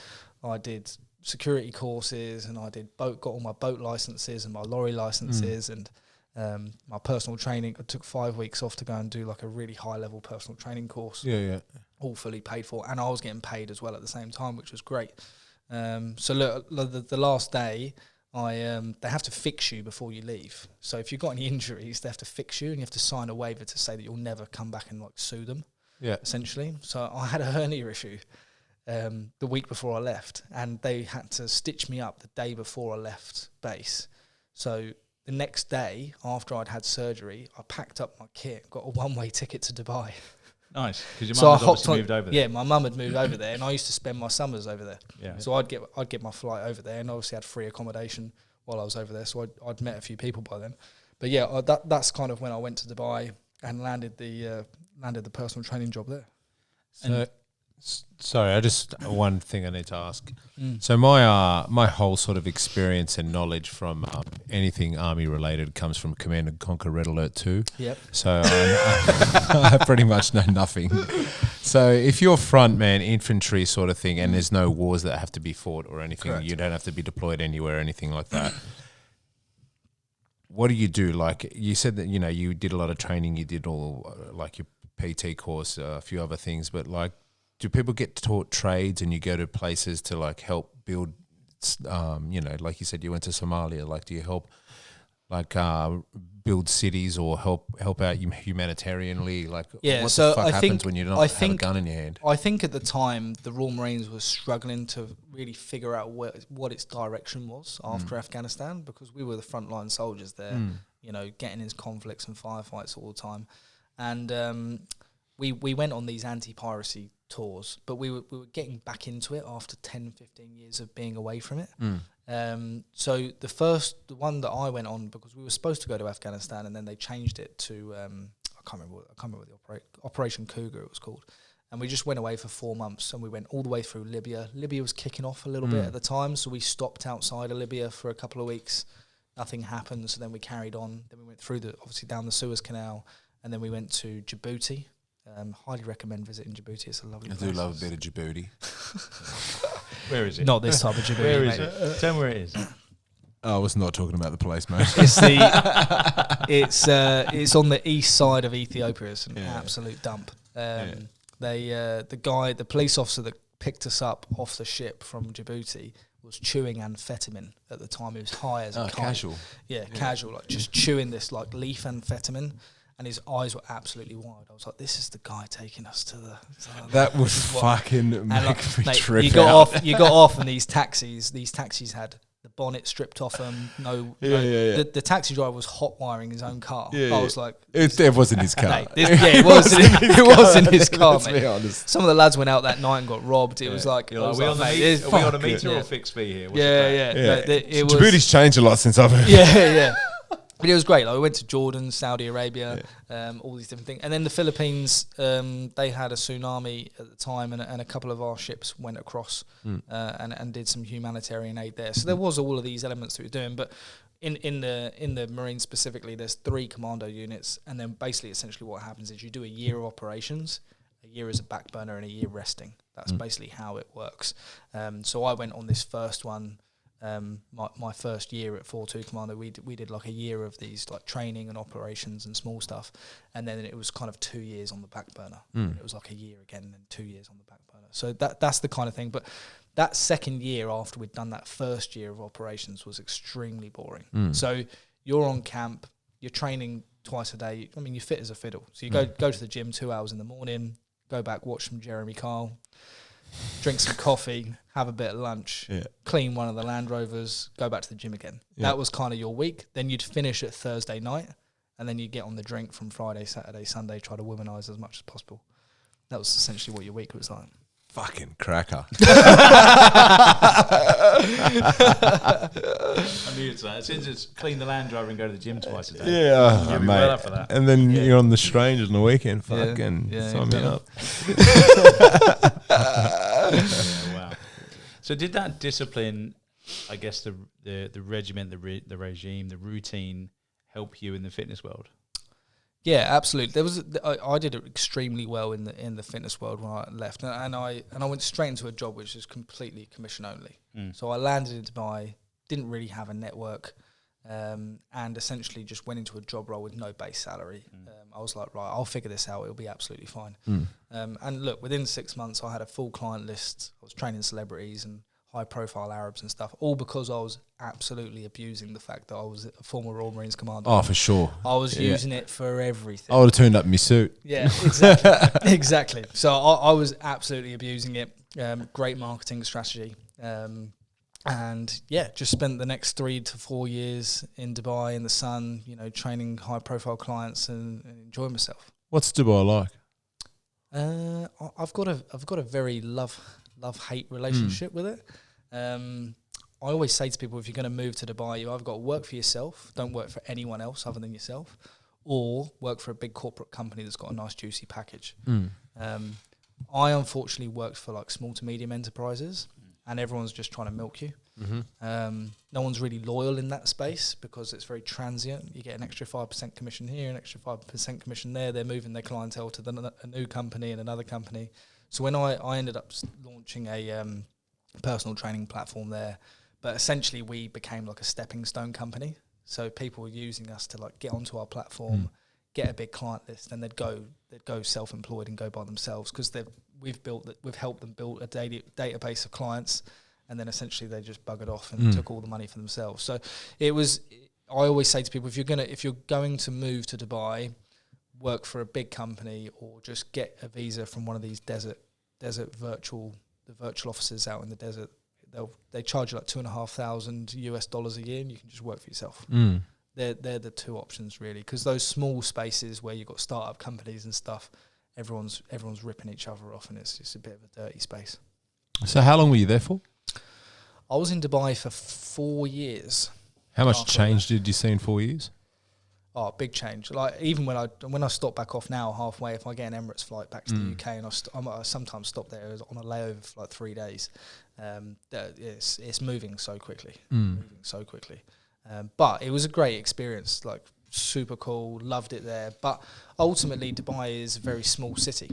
I did security courses and I got all my boat licenses and my lorry licenses and my personal training. I took 5 weeks off to go and do like a really high level personal training course. All fully paid for, and I was getting paid as well at the same time, which was great. So look, the last day, they have to fix you before you leave. So if you've got any injuries, they have to fix you, and you have to sign a waiver to say that you'll never come back and like sue them. Essentially. So I had a hernia issue the week before I left, and they had to stitch me up the day before I left base. So the next day after I'd had surgery, I packed up my kit, got a one-way ticket to Dubai. Nice, because your mum had obviously moved over there. Yeah, my mum had moved over there, and I used to spend my summers over there. So I'd get my flight over there, and obviously had free accommodation while I was over there. So I'd met a few people by then. But yeah, that's kind of when I went to Dubai and landed the personal training job there. So, sorry, one thing I need to ask. So my whole sort of experience and knowledge from anything army related comes from Command and Conquer Red Alert 2. So I pretty much know nothing. So if you're frontman infantry sort of thing, and there's no wars that have to be fought or anything, you don't have to be deployed anywhere or anything like that. What do you do? Like you said that you did a lot of training, you did all like your PT course, a few other things, but like, do people get taught trades and you go to places to like help build, like you said, you went to Somalia, like do you help like build cities or help out humanitarianly? Like what the fuck happens when you don't have a gun in your hand? I think at the time the Royal Marines was struggling to really figure out what its direction was after Afghanistan, because we were the frontline soldiers there, getting into conflicts and firefights all the time. And we went on these anti-piracy tours, but we were getting back into it after 10, 15 years of being away from it. So the one that I went on, because we were supposed to go to Afghanistan and then they changed it to I can't remember the Operation Cougar it was called, and we just went away for 4 months and we went all the way through Libya. Libya was kicking off a little bit at the time, so we stopped outside of Libya for a couple of weeks. Nothing happened, so then we carried on. Then we went through obviously down the Suez Canal, and then we went to Djibouti. Highly recommend visiting Djibouti. It's a lovely place. I do love a bit of Djibouti. Where is it? Not this type of Djibouti. Where is it? Tell me where it is. I was not talking about the place, mate. It's on the east side of Ethiopia. It's an absolute dump. The police officer that picked us up off the ship from Djibouti was chewing amphetamine at the time. He was high as a kite. Casual. Yeah, casual, like just chewing this like leaf amphetamine. And his eyes were absolutely wide. I was like, "This is the guy taking us to the." That would fucking make me trip You got off, and these taxis had the bonnet stripped off them. The taxi driver was hot wiring his own car. I was like, "It wasn't his car." It was in his car. Let's be honest. Some of the lads went out that night and got robbed. It was like, are we on a meter or a fixed fee here? Djibouti's changed a lot since I've heard. Yeah. But it was great. Like we went to Jordan, Saudi Arabia, all these different things. And then the Philippines, they had a tsunami at the time, and a couple of our ships went across and did some humanitarian aid there. So there was all of these elements that we were doing. But in the Marines specifically, there's 3 commando units, and then basically essentially what happens is you do a year of operations, a year as a back burner and a year resting. That's basically how it works. So I went on this first one. My first year at 4-2 Commando, we did like a year of these like training and operations and small stuff, and then it was kind of 2 years on the back burner. It was like a year again and then 2 years on the back burner. So that's the kind of thing. But that second year after we'd done that first year of operations was extremely boring. So you're on camp, you're training twice a day. I mean, you're fit as a fiddle. So you go to the gym 2 hours in the morning, go back, watch some Jeremy Kyle, drink some coffee, have a bit of lunch, clean one of the Land Rovers, go back to the gym again. That was kind of your week. Then you'd finish at Thursday night, and then you'd get on the drink from Friday, Saturday, Sunday, try to womanize as much as possible. That was essentially what your week was like. Fucking cracker. I knew it's that. Since it's clean the Land Rover and go to the gym twice a day. Yeah, You'll be mate. well up for that. And then you're on the Strange on the weekend. Fucking sign me up. Wow. So did that discipline, I guess the regiment, the regime, the routine, help you in the fitness world? Yeah, absolutely. There was I did it extremely well in the fitness world when I left, and I went straight into a job which is completely commission only. So I landed in Dubai, didn't really have a network, and essentially just went into a job role with no base salary. I was like, right, I'll figure this out. It'll be absolutely fine. And look, within 6 months, I had a full client list. I was training celebrities and high-profile Arabs and stuff, all because I was absolutely abusing the fact that I was a former Royal Marines commander. Oh, for sure. I was using it for everything. I would have turned up in my suit. Yeah, exactly. Exactly. So I was absolutely abusing it. Great marketing strategy. And yeah, just spent the next 3 to 4 years in Dubai in the sun, training high-profile clients and enjoying myself. What's Dubai like? I've got a very love-hate relationship with it. I always say to people, if you're going to move to Dubai, you either got to work for yourself, don't work for anyone else other than yourself, or work for a big corporate company that's got a nice juicy package. I unfortunately worked for like small to medium enterprises, and everyone's just trying to milk you. No one's really loyal in that space because it's very transient. You get an extra 5% commission here, an extra 5% commission there. They're moving their clientele to a new company and another company. So when I ended up launching a personal training platform there, but essentially we became like a stepping stone company. So people were using us to like get onto our platform, get a big client list, and they'd go self-employed and go by themselves because we've helped them build a database of clients, and then essentially they just buggered off and took all the money for themselves. So I always say to people, if you're going to move to Dubai, work for a big company or just get a visa from one of these desert virtual offices out in the desert. They charge you like $2,500 US a year, and you can just work for yourself. They're the two options really, because those small spaces where you've got startup companies and stuff, everyone's ripping each other off, and it's just a bit of a dirty space. So how long were you there for? I was in Dubai for 4 years. How much change did you see in 4 years? Oh, big change. Like even when I stop back off now halfway, if I get an Emirates flight back to the UK, and I sometimes stop there on a layover for like 3 days, it's moving so quickly. But it was a great experience, like super cool, loved it there. But ultimately, Dubai is a very small city.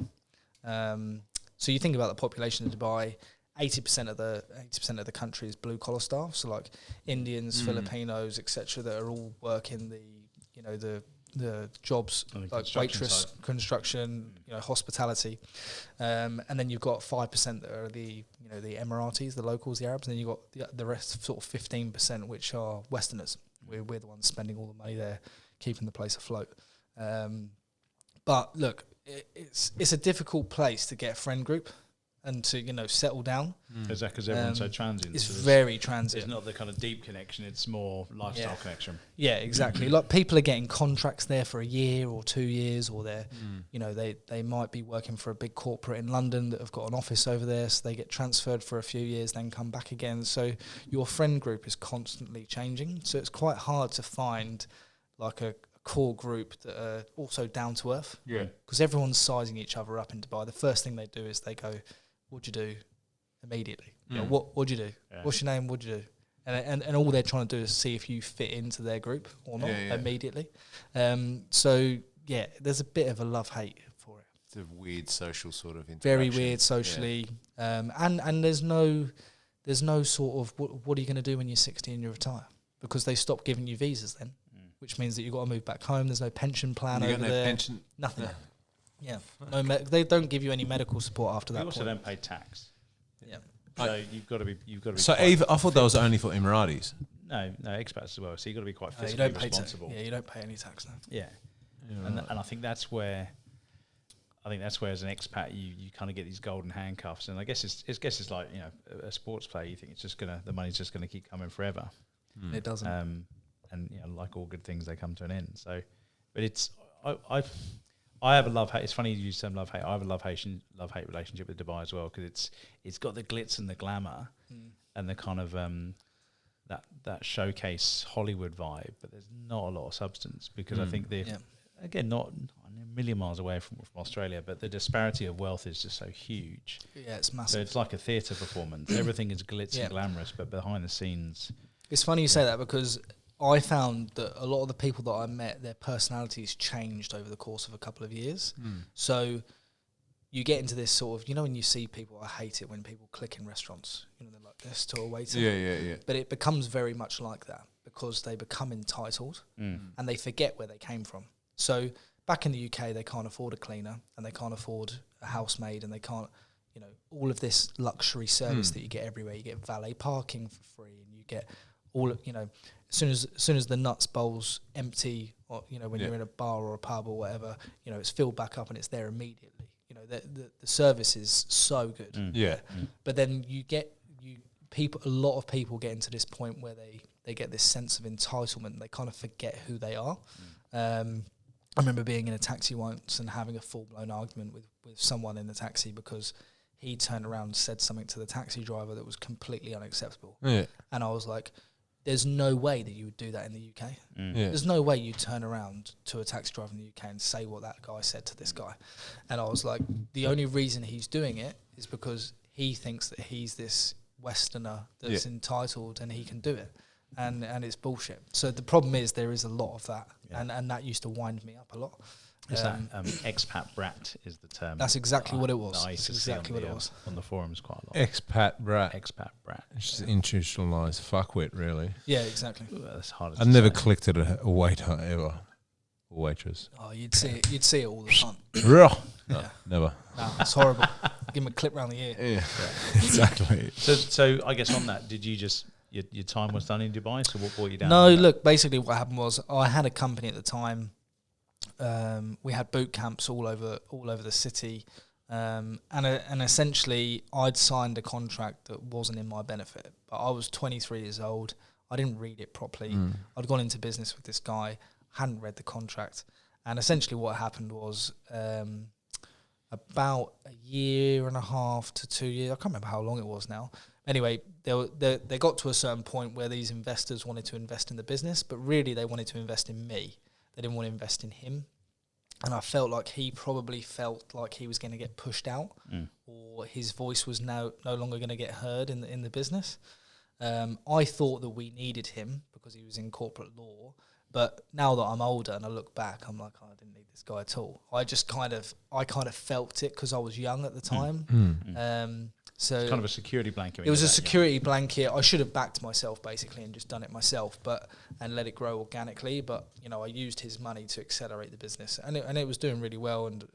So you think about the population of Dubai, 80% of the country is blue collar staff. So like Indians, Filipinos, etc., that are all working the jobs like waitress, construction, hospitality, and then you've got 5% that are the Emiratis, the locals, the Arabs, and then you've got the rest, sort of 15%, which are Westerners. We're the ones spending all the money there, keeping the place afloat. But look, it's a difficult place to get a friend group and to settle down. Is that because everyone's so transient? It's very transient. It's not the kind of deep connection, it's more lifestyle connection. Yeah, exactly. Like people are getting contracts there for a year or 2 years, or they're they might be working for a big corporate in London that have got an office over there, so they get transferred for a few years, then come back again. So your friend group is constantly changing. So it's quite hard to find like a core group that are also down to earth. Yeah. Because everyone's sizing each other up in Dubai. The first thing they do is they go, "What'd you do?" Immediately. What'd you do? Yeah. What's your name? What'd you do? And all they're trying to do is see if you fit into their group or not immediately. So there's a bit of a love-hate for it. It's a weird social sort of interaction. Very weird socially, and there's no sort of what are you going to do when you're 60 and you retire, because they stop giving you visas then, which means that you've got to move back home. There's no pension plan over there. Pension? Nothing. Yeah, no. They don't give you any medical support after that. You also point. don't pay tax. Yeah. So you've got to be. So I thought that was only for Emiratis. No, expats as well. So you've got to be quite you fiscally don't pay responsible. you don't pay any tax now. Yeah, and I think that's where. As an expat, you kind of get these golden handcuffs, and I guess it's like, you know, a sports player. You think it's just the money's just gonna keep coming forever. It doesn't. And you know, like all good things, they come to an end. So, but it's I have a love-hate. It's funny you use the term love-hate. I have a love-hate relationship with Dubai as well, because it's got the glitz and the glamour and the kind of that showcase Hollywood vibe, but there's not a lot of substance, because I think again, not a million miles away from Australia, but the disparity of wealth is just so huge. Yeah, it's massive. So it's like a theatre performance. Everything is glitz and glamorous, but behind the scenes... It's funny you say that, because I found that a lot of the people that I met, their personalities changed over the course of a couple of years. So you get into this sort of, you know, when you see people, I hate it when people click in restaurants, you know, they're like this to a waiter. Yeah. But it becomes very much like that, because they become entitled and they forget where they came from. So back in the UK, they can't afford a cleaner, and they can't afford a housemaid, and they can't, you know, all of this luxury service that you get everywhere. You get valet parking for free, and you get all of, you know, as soon as the nuts bowl's empty, or, you know, when you're in a bar or a pub or whatever, you know, it's filled back up and it's there immediately. You know, the service is so good. But then a lot of people get into this point where they get this sense of entitlement, and they kind of forget who they are. I remember being in a taxi once and having a full-blown argument with someone in the taxi, because he turned around and said something to the taxi driver that was completely unacceptable. And I was like, there's no way that you would do that in the UK. There's no way you turn around to a taxi driver in the UK and say what that guy said to this guy. And I was like, the only reason he's doing it is because he thinks that he's this Westerner that's entitled and he can do it. And it's bullshit. So the problem is there is a lot of that, and that used to wind me up a lot. Expat brat is the term. That's exactly what it was. That's exactly what it was. On the forums quite a lot. Expat brat. It's just institutionalised fuckwit, really. Yeah, exactly. That's hard. I've never clicked at a waiter ever. Or waitress. Oh, you'd see it all the time. No, never. No, it's horrible. Give him a clip round the ear. Yeah. Exactly. So I guess on that, did you just... Your time was done in Dubai, so what brought you down? No, look, basically what happened was I had a company at the time. We had boot camps all over the city, and essentially I'd signed a contract that wasn't in my benefit. But I was 23 years old. I didn't read it properly. I'd gone into business with this guy, hadn't read the contract, and essentially what happened was about a year and a half to 2 years. I can't remember how long it was now. Anyway, they got to a certain point where these investors wanted to invest in the business, but really they wanted to invest in me. They didn't want to invest in him. And I felt like he probably felt like he was going to get pushed out, or his voice was no longer going to get heard in the business. I thought that we needed him because he was in corporate law. But now that I'm older and I look back, I'm like, I didn't need this guy at all. I kind of felt it because I was young at the time. So it's kind of a security blanket. It was a security blanket. I should have backed myself basically and just done it myself, and let it grow organically. But you know, I used his money to accelerate the business, and it was doing really well. And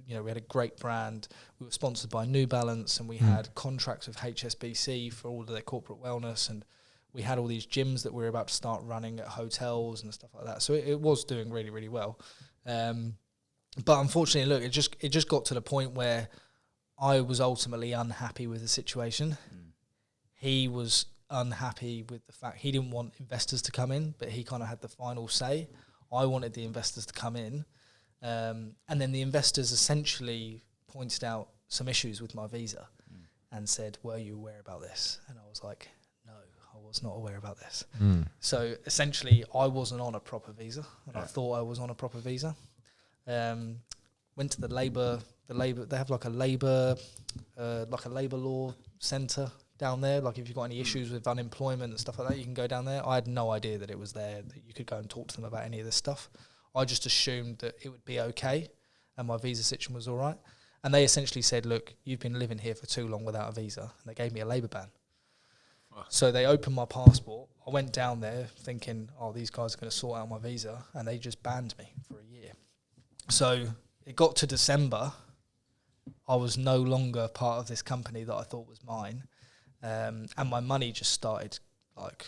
you know, we had a great brand. We were sponsored by New Balance, and we had contracts with HSBC for all of their corporate wellness, and we had all these gyms that we were about to start running at hotels and stuff like that. So it was doing really, really well. But unfortunately, look, it just got to the point where I was ultimately unhappy with the situation. He was unhappy with the fact he didn't want investors to come in, but he kind of had the final say. I wanted the investors to come in. And then the investors essentially pointed out some issues with my visa and said, were you aware about this? And I was like, no, I was not aware about this. So essentially I wasn't on a proper visa, and I thought I was on a proper visa. Went to the Labour, they have like a Labour law centre down there. Like if you've got any issues with unemployment and stuff like that, you can go down there. I had no idea that it was there, that you could go and talk to them about any of this stuff. I just assumed that it would be okay. and my visa situation was all right. And they essentially said, look, you've been living here for too long without a visa. And they gave me a labour ban. So they opened my passport. I went down there thinking, oh, these guys are going to sort out my visa. And they just banned me for a year. So it got to December. I was no longer part of this company that I thought was mine. And my money just started like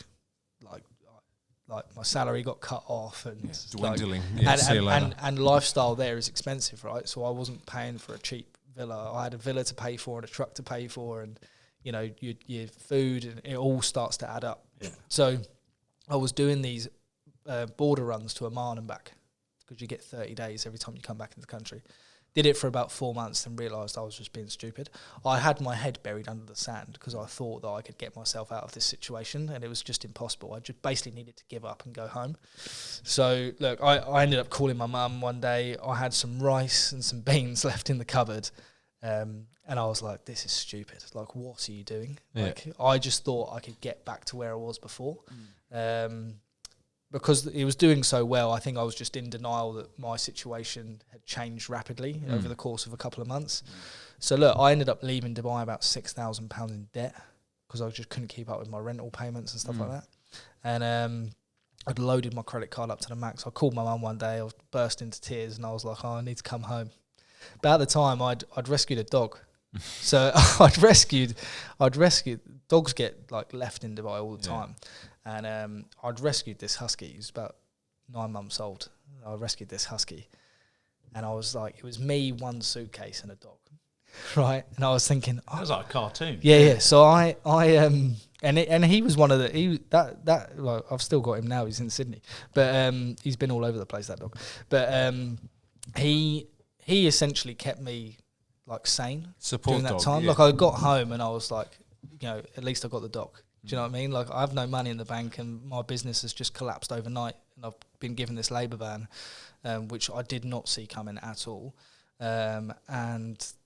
my salary got cut off and dwindling. And lifestyle there is expensive, right? So I wasn't paying for a cheap villa. I had a villa to pay for and a truck to pay for, and you know your food, and it all starts to add up. Yeah. So I was doing these border runs to Oman and back because you get 30 days every time you come back into the country. Did it for about 4 months and realised I was just being stupid. I had my head buried under the sand because I thought that I could get myself out of this situation, and it was just impossible. I just basically needed to give up and go home. So, look, I ended up calling my mum one day. I had some rice and some beans left in the cupboard, and I was like, this is stupid. Like, what are you doing? Yeah. Like, I just thought I could get back to where I was before. Because it was doing so well, I think I was just in denial that my situation had changed rapidly over the course of a couple of months. So look, I ended up leaving Dubai about £6,000 in debt because I just couldn't keep up with my rental payments and stuff like that. And I'd loaded my credit card up to the max. I called my mum one day, I burst into tears, and I was like, oh, I need to come home. But at the time, I'd rescued a dog. So I'd rescued dogs get like left in Dubai all the time. And I'd rescued this husky. He was about 9 months old. I rescued this husky. And I was like, it was me, one suitcase and a dog. Right? And I was thinking... That was like a cartoon. Yeah. So and he was one of the... Well, I've still got him now. He's in Sydney. But he's been all over the place, that dog. But he essentially kept me like sane during that time. Like I got home and I was like, you know, at least I got the dog. Do you know what I mean? Like, I have no money in the bank and my business has just collapsed overnight, and I've been given this labour ban, which I did not see coming at all. And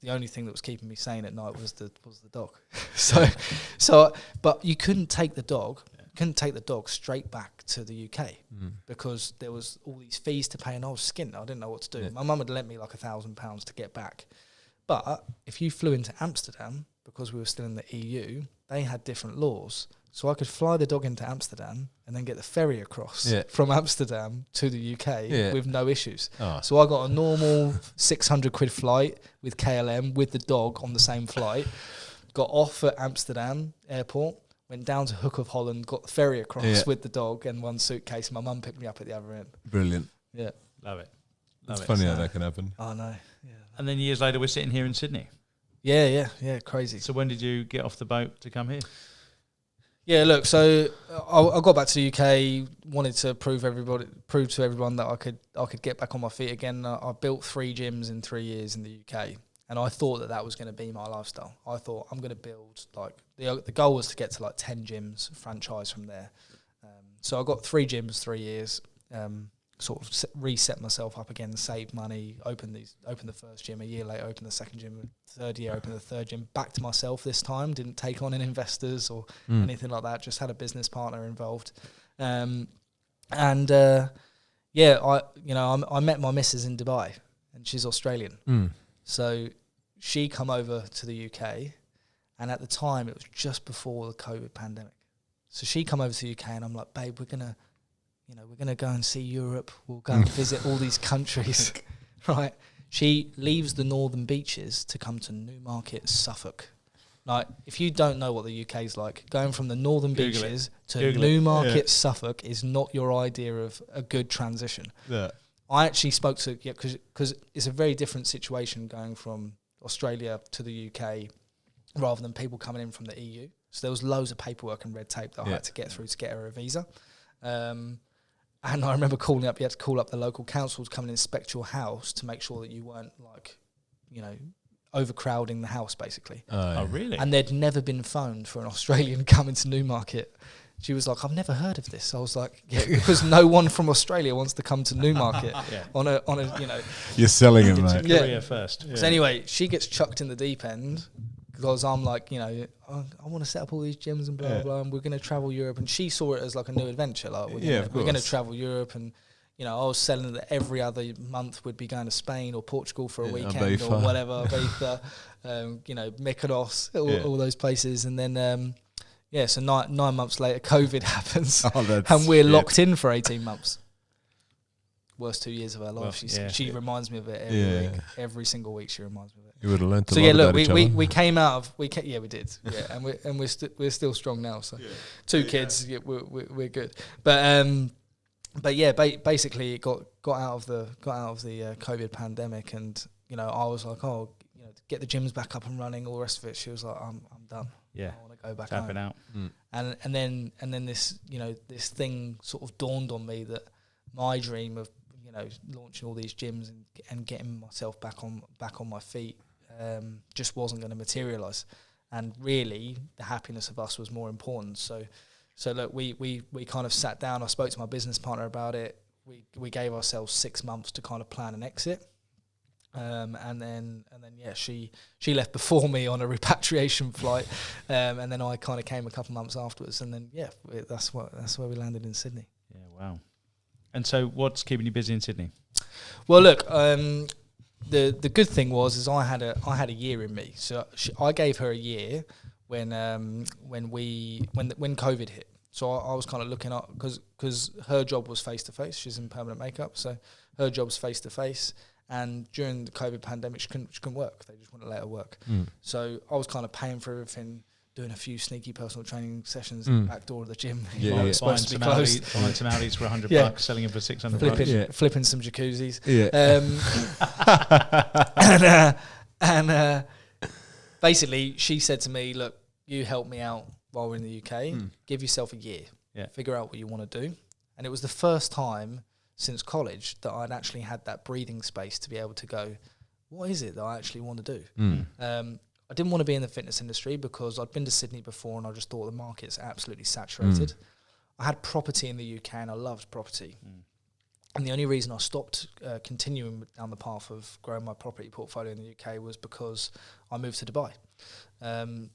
the only thing that was keeping me sane at night was the dog. But you couldn't take the dog straight back to the UK because there was all these fees to pay, and I was skint. I didn't know what to do. My mum had lent me like £1,000 to get back. But if you flew into Amsterdam, because we were still in the EU, they had different laws. So I could fly the dog into Amsterdam and then get the ferry across from Amsterdam to the UK with no issues. Oh. So I got a normal 600 quid flight with KLM with the dog on the same flight, got off at Amsterdam airport, went down to Hook of Holland, got the ferry across with the dog and one suitcase. My mum picked me up at the other end. Brilliant. Yeah. Love it. It's funny how that can happen. I know. Yeah. And then years later, we're sitting here in Sydney. Yeah, crazy. So when did you get off the boat to come here? Yeah, look, so I got back to the UK, wanted to prove to everyone that I could get back on my feet again. I built 3 gyms in 3 years in the UK, and I thought that was going to be my lifestyle. I thought I'm going to build, like, the goal was to get to like 10 gyms, franchise from there. So I got 3 gyms, 3 years, sort of reset myself up again, save money, open the first gym. A year later, open the second gym. Third year, open the third gym. Back to myself this time. Didn't take on any investors or anything like that. Just had a business partner involved. I met my missus in Dubai, and she's Australian. So she come over to the UK, and at the time it was just before the COVID pandemic. So she come over to the UK, and I'm like, babe, we're gonna go and see Europe. We'll go and visit all these countries, right? She leaves the northern beaches to come to Newmarket, Suffolk. Like, if you don't know what the UK is like, going from the northern beaches to Newmarket, Suffolk is not your idea of a good transition. Yeah. I actually spoke to, because it's a very different situation going from Australia to the UK rather than people coming in from the EU. So there was loads of paperwork and red tape that I had to get through to get her a visa. And I remember calling up, you had to call up the local council to come and inspect your house to make sure that you weren't, like, overcrowding the house, basically. Oh, really? And there'd never been phoned for an Australian coming to Newmarket. She was like, I've never heard of this. I was like, yeah, because no one from Australia wants to come to Newmarket on a You're selling it, mate. Career first. So anyway, she gets chucked in the deep end because I'm like, I want to set up all these gyms and blah, blah, and we're going to travel Europe. And she saw it as like a new adventure. Like, we're going to travel Europe and, you know, I was selling that every other month we'd be going to Spain or Portugal for a weekend Ibiza. or whatever, Ibiza, you know, Mykonos, all those places. And then, so 9 months later, COVID happens, and we're locked in for 18 months. Worst 2 years of our life. She reminds me of it every week. Every single week she reminds me of it. You would have learned a so lot about each other. we came out of we did and we're still strong now. So 2 kids, we're good. But yeah, basically it got out of the COVID pandemic, and you know I was like, oh, you know, to get the gyms back up and running, all the rest of it. She was like, I'm done. Yeah, I want to go back tapping home. out. And then this, you know, this thing sort of dawned on me that my dream of, you know, launching all these gyms and getting myself back on my feet just wasn't going to materialise, and really the happiness of us was more important. So look, we kind of sat down. I spoke to my business partner about it. We gave ourselves 6 months to kind of plan an exit, and then she left before me on a repatriation flight, and then I kind of came a couple months afterwards, and then that's where we landed in Sydney. Yeah, wow. And so, what's keeping you busy in Sydney? Well, look, the good thing was I had a year in me. So I gave her a year when COVID hit. So I was kind of looking up because her job was face to face. She's in permanent makeup, so her job's face to face. And during the COVID pandemic, she couldn't work. They just wouldn't let her work. So I was kind of paying for everything, doing a few sneaky personal training sessions in the back door of the gym. It's supposed to be closed. Buying some Audis for $100, selling them for $600. Flipping some jacuzzis. And basically, she said to me, "Look, you help me out while we're in the UK. Give yourself a year. Figure out what you want to do." And it was the first time since college that I'd actually had that breathing space to be able to go, what is it that I actually want to do? I didn't want to be in the fitness industry because I'd been to Sydney before and I just thought the market's absolutely saturated. I had property in the UK and I loved property. And the only reason I stopped continuing down the path of growing my property portfolio in the UK was because I moved to Dubai.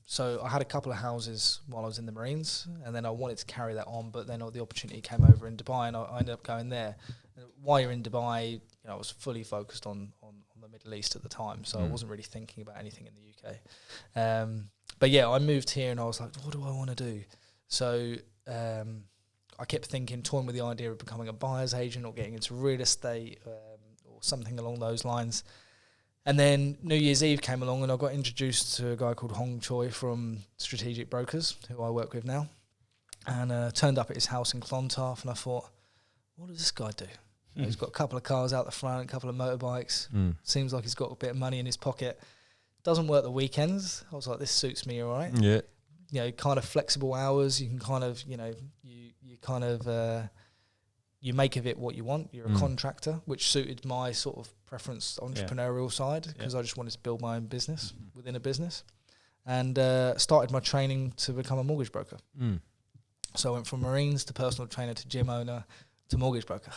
So I had a couple of houses while I was in the Marines, and then I wanted to carry that on, but then the opportunity came over in Dubai, and I ended up going there. And while you're in Dubai, you know, I was fully focused on the Middle East at the time, so I wasn't really thinking about anything in the UK. But yeah, I moved here, and I was like, what do I want to do? So I kept thinking, toying with the idea of becoming a buyer's agent or getting into real estate or something along those lines. And then New Year's Eve came along and I got introduced to a guy called Hong Choi from Strategic Brokers, who I work with now, and turned up at his house in Clontarf, and I thought, what does this guy do? He's got a couple of cars out the front, a couple of motorbikes. Seems like he's got a bit of money in his pocket. Doesn't work the weekends. I was like, this suits me all right. Yeah. You know, kind of flexible hours. You can kind of, you know, you kind of... you make of it what you want. You're a contractor, which suited my sort of preference entrepreneurial side, because I just wanted to build my own business within a business, and started my training to become a mortgage broker. So I went from Marines to personal trainer to gym owner to mortgage broker.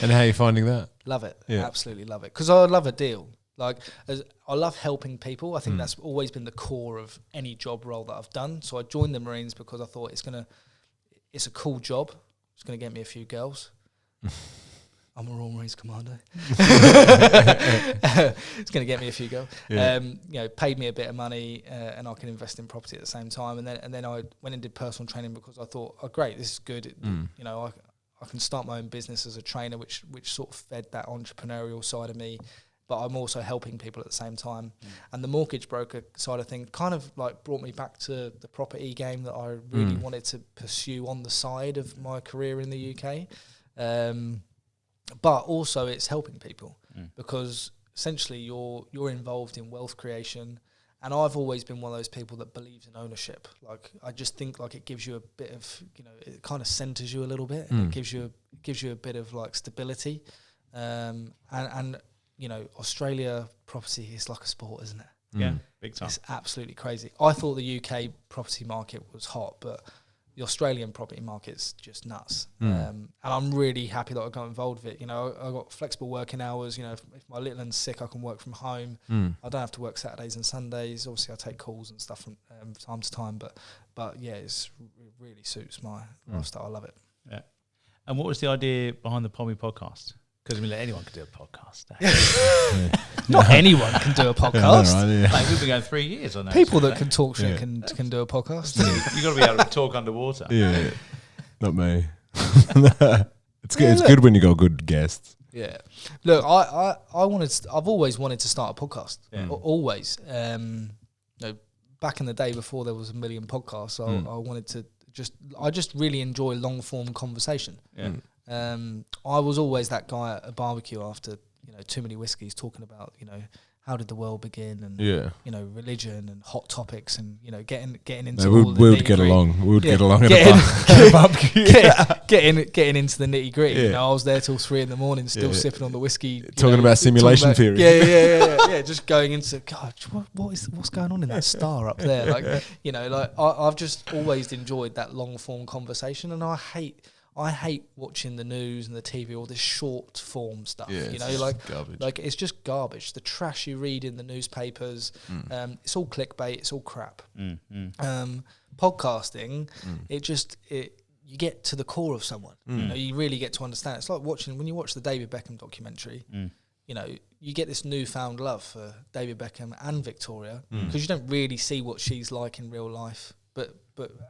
And how are you finding that? Love it. Absolutely love it. Because I love a deal. Like, I love helping people. I think that's always been the core of any job role that I've done. So I joined the Marines because I thought it's a cool job. It's going to get me a few girls. I'm a Royal Marines commando. It's going to get me a few girls. You know, paid me a bit of money, and I can invest in property at the same time. And then I went and did personal training because I thought, oh great, this is good. You know, I can start my own business as a trainer, which sort of fed that entrepreneurial side of me. But I'm also helping people at the same time. And the mortgage broker side of things kind of like brought me back to the property game that I really wanted to pursue on the side of my career in the UK. But also it's helping people because essentially you're involved in wealth creation. And I've always been one of those people that believes in ownership. Like, I just think like it gives you a bit of, you know, it kind of centers you a little bit, and it gives you a bit of like stability. And you know, Australia property is like a sport, isn't it? Yeah, big time. It's absolutely crazy. I thought the UK property market was hot, but the Australian property market's just nuts. And I'm really happy that I got involved with it. You know, I got flexible working hours. You know, if my little one's sick, I can work from home. I don't have to work Saturdays and Sundays. Obviously, I take calls and stuff from time to time. But yeah, it really suits my lifestyle. I love it. Yeah. And what was the idea behind the Pommy Podcast? Because I mean, anyone can do a podcast. Not anyone can do a podcast. Like, we've been going 3 years on that. People that can talk shit can do a podcast. You got to be able to talk underwater. Yeah, not me. It's good. It's good when you got good guests. Yeah. Look, I've always wanted to start a podcast. Yeah. Always. Back in the day before there was a million podcasts, I wanted to I just really enjoy long form conversation. Yeah. I was always that guy at a barbecue after too many whiskeys talking about how did the world begin and religion and hot topics and getting into all the we would get along. We would get along at a barbecue. Getting into the nitty gritty. Yeah. I was there till 3 a.m. still sipping on the whiskey, talking about simulation theory. Yeah. Just going into what's going on in that star up there? I've just always enjoyed that long form conversation, and I hate watching the news and the TV, all this short form stuff. Garbage. Like it's just garbage. The trash you read in the newspapers, it's all clickbait. It's all crap. Podcasting, you get to the core of someone. You really get to understand. It's like when you watch the David Beckham documentary. You get this newfound love for David Beckham and Victoria because you don't really see what she's like in real life, but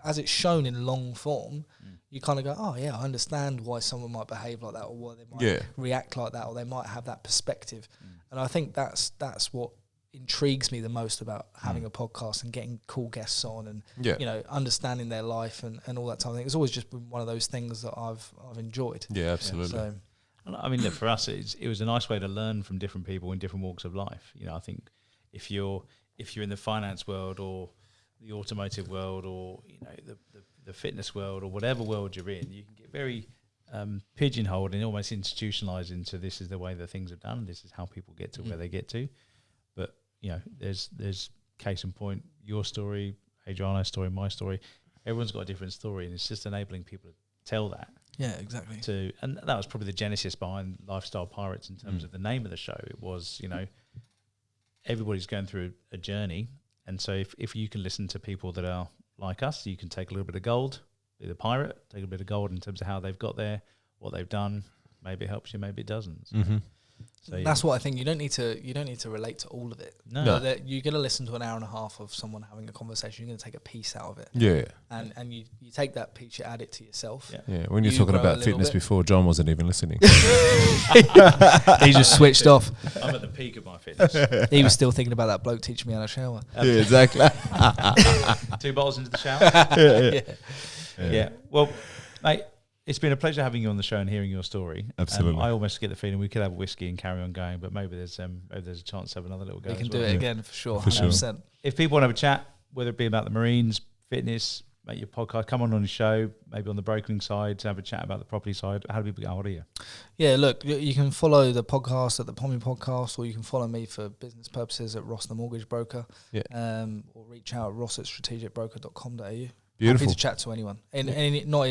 as it's shown in long form. You kind of go, oh yeah, I understand why someone might behave like that, or why they might react like that, or they might have that perspective. And I think that's what intrigues me the most about having a podcast and getting cool guests on, and understanding their life and all that type of thing. It's always just been one of those things that I've enjoyed. Yeah, absolutely. So, I mean, look, for us, it was a nice way to learn from different people in different walks of life. I think if you're in the finance world or the automotive world or the fitness world or whatever world you're in, you can get very pigeonholed and almost institutionalized into this is the way that things are done, this is how people get to where they get to. But there's case in point, your story, Adriano's story, my story. Everyone's got a different story, and it's just enabling people to tell that. Yeah, exactly. And that was probably the genesis behind Lifestyle Pirates in terms of the name of the show. It was everybody's going through a journey. And so if you can listen to people that are like us, you can take a little bit of gold, be the pirate, take a bit of gold in terms of how they've got there, what they've done. Maybe it helps you, maybe it doesn't. So, so that's what I think. You don't need to relate to all of it. No. You're going to listen to an hour and a half of someone having a conversation. You're going to take a piece out of it. Yeah. And you take that piece, you add it to yourself. Yeah. When you're talking about fitness before, John wasn't even listening. He just switched off. I'm at the peak of my fitness. He was still thinking about that bloke teaching me how to shower. Yeah, exactly. 2 bottles into the shower. Yeah. Well, mate, it's been a pleasure having you on the show and hearing your story. Absolutely. I almost get the feeling we could have a whiskey and carry on going, but maybe there's a chance to have another little go. We can do it again for sure. For 100%. sure. If people want to have a chat, whether it be about the Marines, fitness, make your podcast, come on the show, maybe on the brokering side to have a chat about the property side. How do people get hold of you? Yeah, look, you can follow the podcast at the Pommy Podcast, or you can follow me for business purposes at Ross the Mortgage Broker. Yeah. Or reach out at ross@strategicbroker.com.au. Beautiful. Happy to chat to anyone, and it not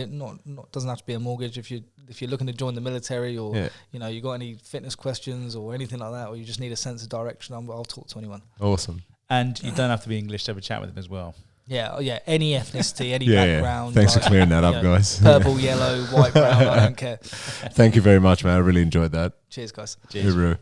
doesn't have to be a mortgage. If you're looking to join the military, or you got any fitness questions or anything like that, or you just need a sense of direction, I'll talk to anyone. Awesome. And you don't have to be English to have a chat with them as well. Yeah, any ethnicity, any background. Thanks for clearing that up, guys. Purple, yellow, white, brown, I don't care. Thank you very much, man. I really enjoyed that. Cheers, guys. Cheers. Hooroo.